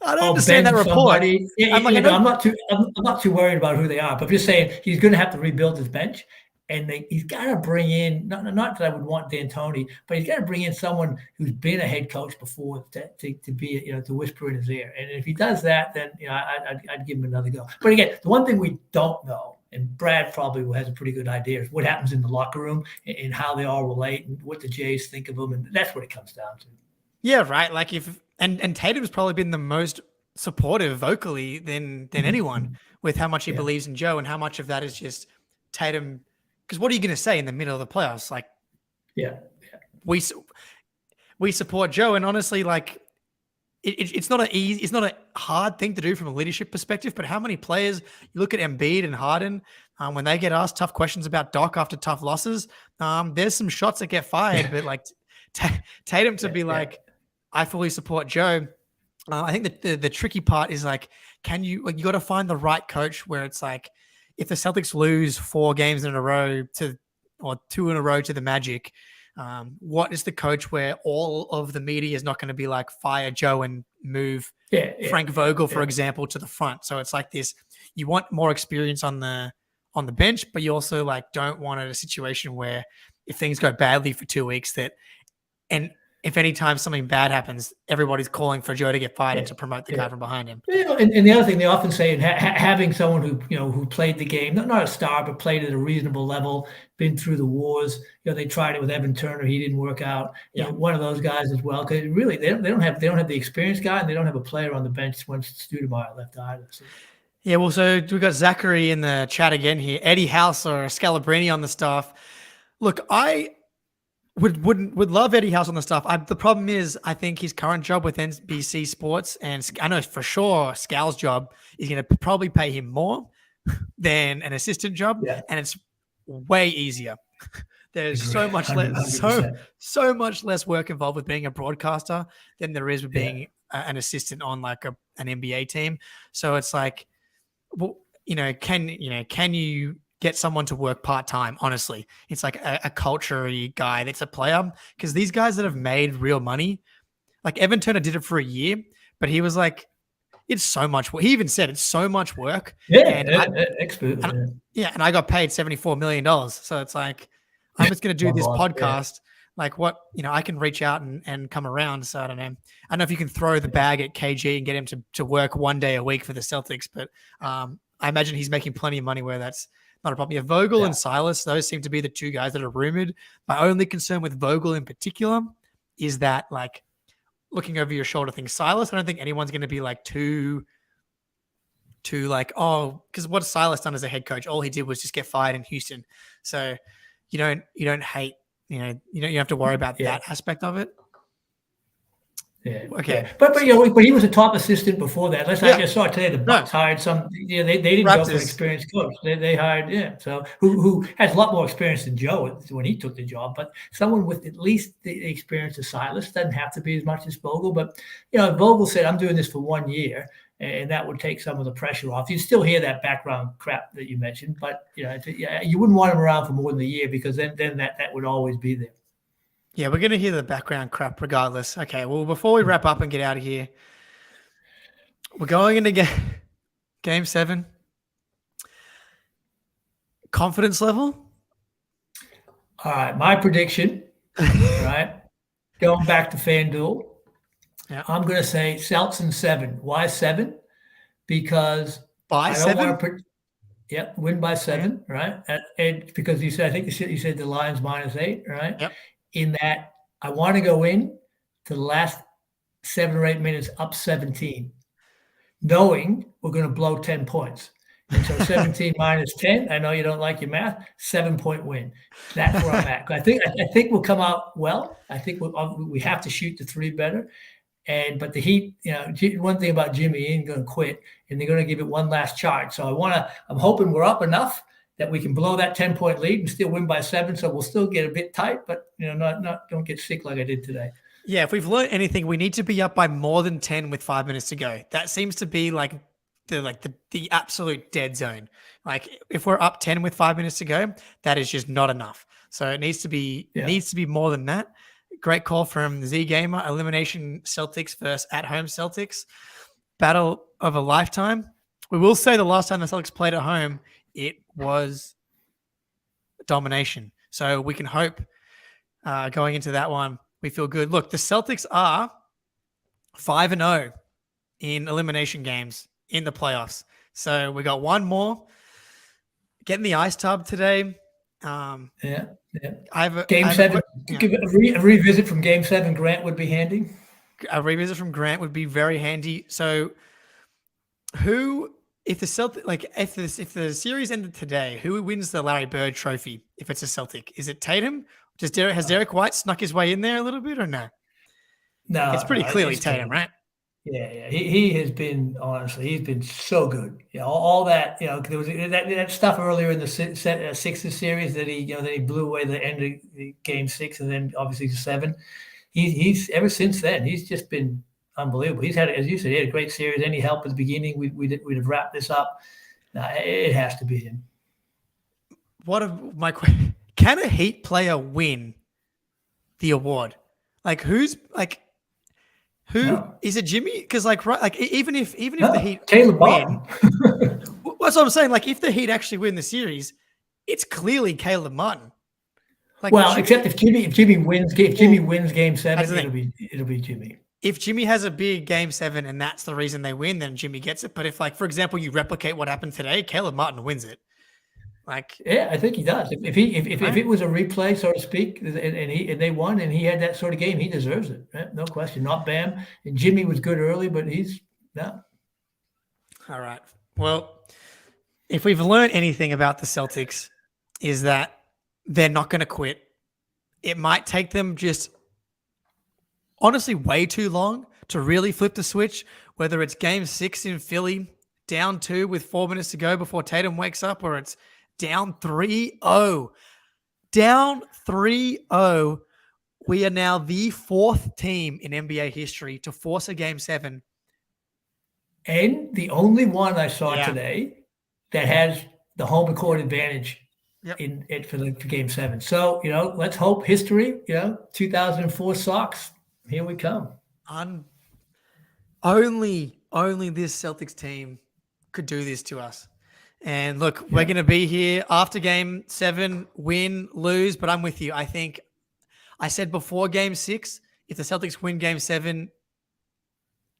I don't understand that report. I'm not too worried about who they are, but I'm just saying he's going to have to rebuild his bench, and he's got to bring in, not that I would want D'Antoni, but he's got to bring in someone who's been a head coach before to be, to whisper in his ear. And if he does that, then I'd give him another go. But again, the one thing we don't know, And Brad probably has a pretty good idea of what happens in the locker room and how they all relate and what the Jays think of them. And that's what it comes down to. Yeah, right. Like and Tatum's probably been the most supportive vocally than anyone with how much he believes in Joe and how much of that is just Tatum. Because what are you going to say in the middle of the playoffs? Like, we support Joe, and honestly, like, it's not a hard thing to do from a leadership perspective. But how many players you look at Embiid and Harden when they get asked tough questions about Doc after tough losses? There's some shots that get fired, but like Tatum to be like, I fully support Joe. I think that the tricky part is like, you got to find the right coach where it's like, if the Celtics lose 4 games in a row or 2 in a row to the Magic, what is the coach where all of the media is not going to be like, fire Joe and move Frank Vogel, for example, to the front? So it's like this, you want more experience on the bench, but you also like don't want a situation where if things go badly for 2 weeks and if any time something bad happens, everybody's calling for Joe to get fired and to promote the guy from behind him. And the other thing they often say, having someone who played the game, not a star, but played at a reasonable level, been through the wars. They tried it with Evan Turner, he didn't work out. One of those guys as well. Because really, they don't have the experienced guy, and they don't have a player on the bench once Stoudemire left either. So. Yeah, well, so we've got Zachary in the chat again here. Eddie House or Scalabrini on the staff. Look, I would love Eddie House on the staff. The problem is, I think his current job with NBC Sports, and I know for sure Scal's job is going to probably pay him more than an assistant job, and it's way easier. There's so much less, so much less work involved with being a broadcaster than there is with being an assistant on like an NBA team. So it's like, well, can you get someone to work part-time? Honestly, it's like a culture-y guy that's a player, because these guys that have made real money, like Evan Turner did it for a year, but he was like, it's so much work. He even said it's so much work. And I got paid $74 million. So it's like, I'm just going to do this podcast. Like what, I can reach out and come around. So I don't know. I don't know if you can throw the bag at KG and get him to work 1 day a week for the Celtics, but I imagine he's making plenty of money where that's not a problem. Yeah, Vogel and Silas, those seem to be the 2 guys that are rumored. My only concern with Vogel in particular is that, like, looking over your shoulder thing. Silas, I don't think anyone's going to be like too like, oh, because what Silas done as a head coach, all he did was just get fired in Houston. So you don't hate, you don't have to worry about that aspect of it. Yeah. Okay. Yeah. But he was a top assistant before that. I just saw today the Bucks hired some. Yeah, they didn't go for an experienced coach. They hired so who has a lot more experience than Joe when he took the job. But someone with at least the experience of Silas, doesn't have to be as much as Vogel. But Vogel said, "I'm doing this for 1 year," and that would take some of the pressure off. You still hear that background crap that you mentioned, but you wouldn't want him around for more than a year, because then that would always be there. Yeah, we're going to hear the background crap regardless. Okay, well, before we wrap up and get out of here, we're going into game 7. Confidence level? All right, my prediction, right, going back to FanDuel, I'm going to say Celtics in 7. Why 7? Because by I don't 7? want to win by 7, right? And because you said the Lions -8, right? Yep. In that, I want to go in to the last 7 or 8 minutes up 17, knowing we're going to blow 10 points. And so 17 minus 10, I know you don't like your math, 7-point win. That's where I'm at. I think we'll come out well. I think we have to shoot the 3 better. But the Heat, one thing about Jimmy, he ain't going to quit, and they're going to give it one last charge. So I'm hoping we're up enough that we can blow that 10-point lead and still win by 7. So we'll still get a bit tight, but don't get sick like I did today. Yeah, if we've learned anything, we need to be up by more than 10 with 5 minutes to go. That seems to be like the absolute dead zone. Like if we're up 10 with 5 minutes to go, that is just not enough. So it needs to be more than that. Great call from Z Gamer. Elimination Celtics versus at home Celtics. Battle of a lifetime. We will say the last time the Celtics played at home, it was domination. So we can hope going into that one, we feel good. Look, the Celtics are 5-0 in elimination games in the playoffs. So we got one more. get in the ice tub today. Yeah. I have a Game 7. A revisit from Game 7, Grant would be handy. A revisit from Grant would be very handy. So, if the series ended today, who wins the Larry Bird Trophy? If it's a Celtic, is it Tatum? Has Derek White snuck his way in there a little bit, or no? No, it's pretty clearly Tatum, right? Yeah. He has been, honestly, he's been so good. All that, there was that stuff earlier in the Sixers series that he blew away the end of the Game 6, and then obviously 7. He's ever since then, he's just been unbelievable. He's had, as you said, he had a great series. Any help at the beginning, we'd have wrapped this up. Nah, it has to be him. Can a Heat player win the award? Is it Jimmy? Because even if the Heat Caleb win, that's what I'm saying. Like if the Heat actually win the series, it's clearly Caleb Martin. Except if Jimmy wins Game 7, it'll be Jimmy. If Jimmy has a big Game 7 and that's the reason they win, then Jimmy gets it. But if, for example, you replicate what happened today, Caleb Martin wins it. Yeah, I think he does. If it was a replay, so to speak, and they won, and he had that sort of game, he deserves it. Right? No question. Not Bam. And Jimmy was good early, but he's no. All right. Well, if we've learned anything about the Celtics, is that they're not going to quit. It might take them just honestly way too long to really flip the switch. Whether it's Game 6 in Philly, down 2 with 4 minutes to go before Tatum wakes up, or it's down 3-0. Down 3-0. We are now the 4th team in NBA history to force a Game 7. And the only one I saw today that has the home court advantage in it for Game 7. So, let's hope history, 2004 Sox, here we come. Only this Celtics team could do this to us. And look, we're going to be here after Game 7, win, lose, but I'm with you. I think I said before Game 6, if the Celtics win Game 7,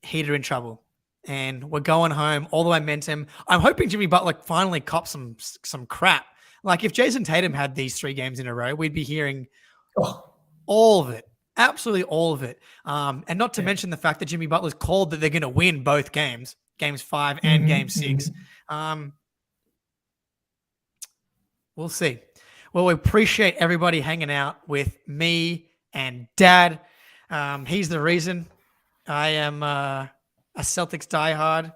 Heat are in trouble. And we're going home, all the momentum. I'm hoping Jimmy Butler finally cops some crap. Like if Jason Tatum had these 3 games in a row, we'd be hearing all of it. Absolutely all of it. And not to mention the fact that Jimmy Butler's called that they're going to win both games, Games 5 and Game 6. We'll see. Well, we appreciate everybody hanging out with me and Dad. He's the reason I am a Celtics diehard.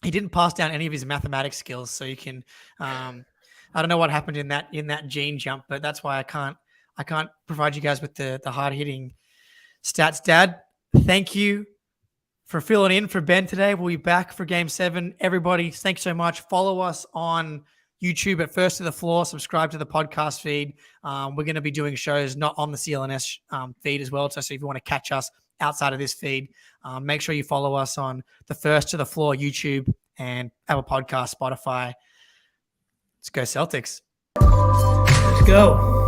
He didn't pass down any of his mathematics skills, so you can. I don't know what happened in that gene jump, but that's why I can't provide you guys with the hard hitting stats. Dad, thank you for filling in for Ben today. We'll be back for Game 7. Everybody, thanks so much. Follow us on YouTube at First to the Floor. Subscribe to the podcast feed. We're going to be doing shows not on the CLNS feed as well. So if you want to catch us outside of this feed, make sure you follow us on the First to the Floor YouTube and Apple Podcast, Spotify. Let's go Celtics. Let's go.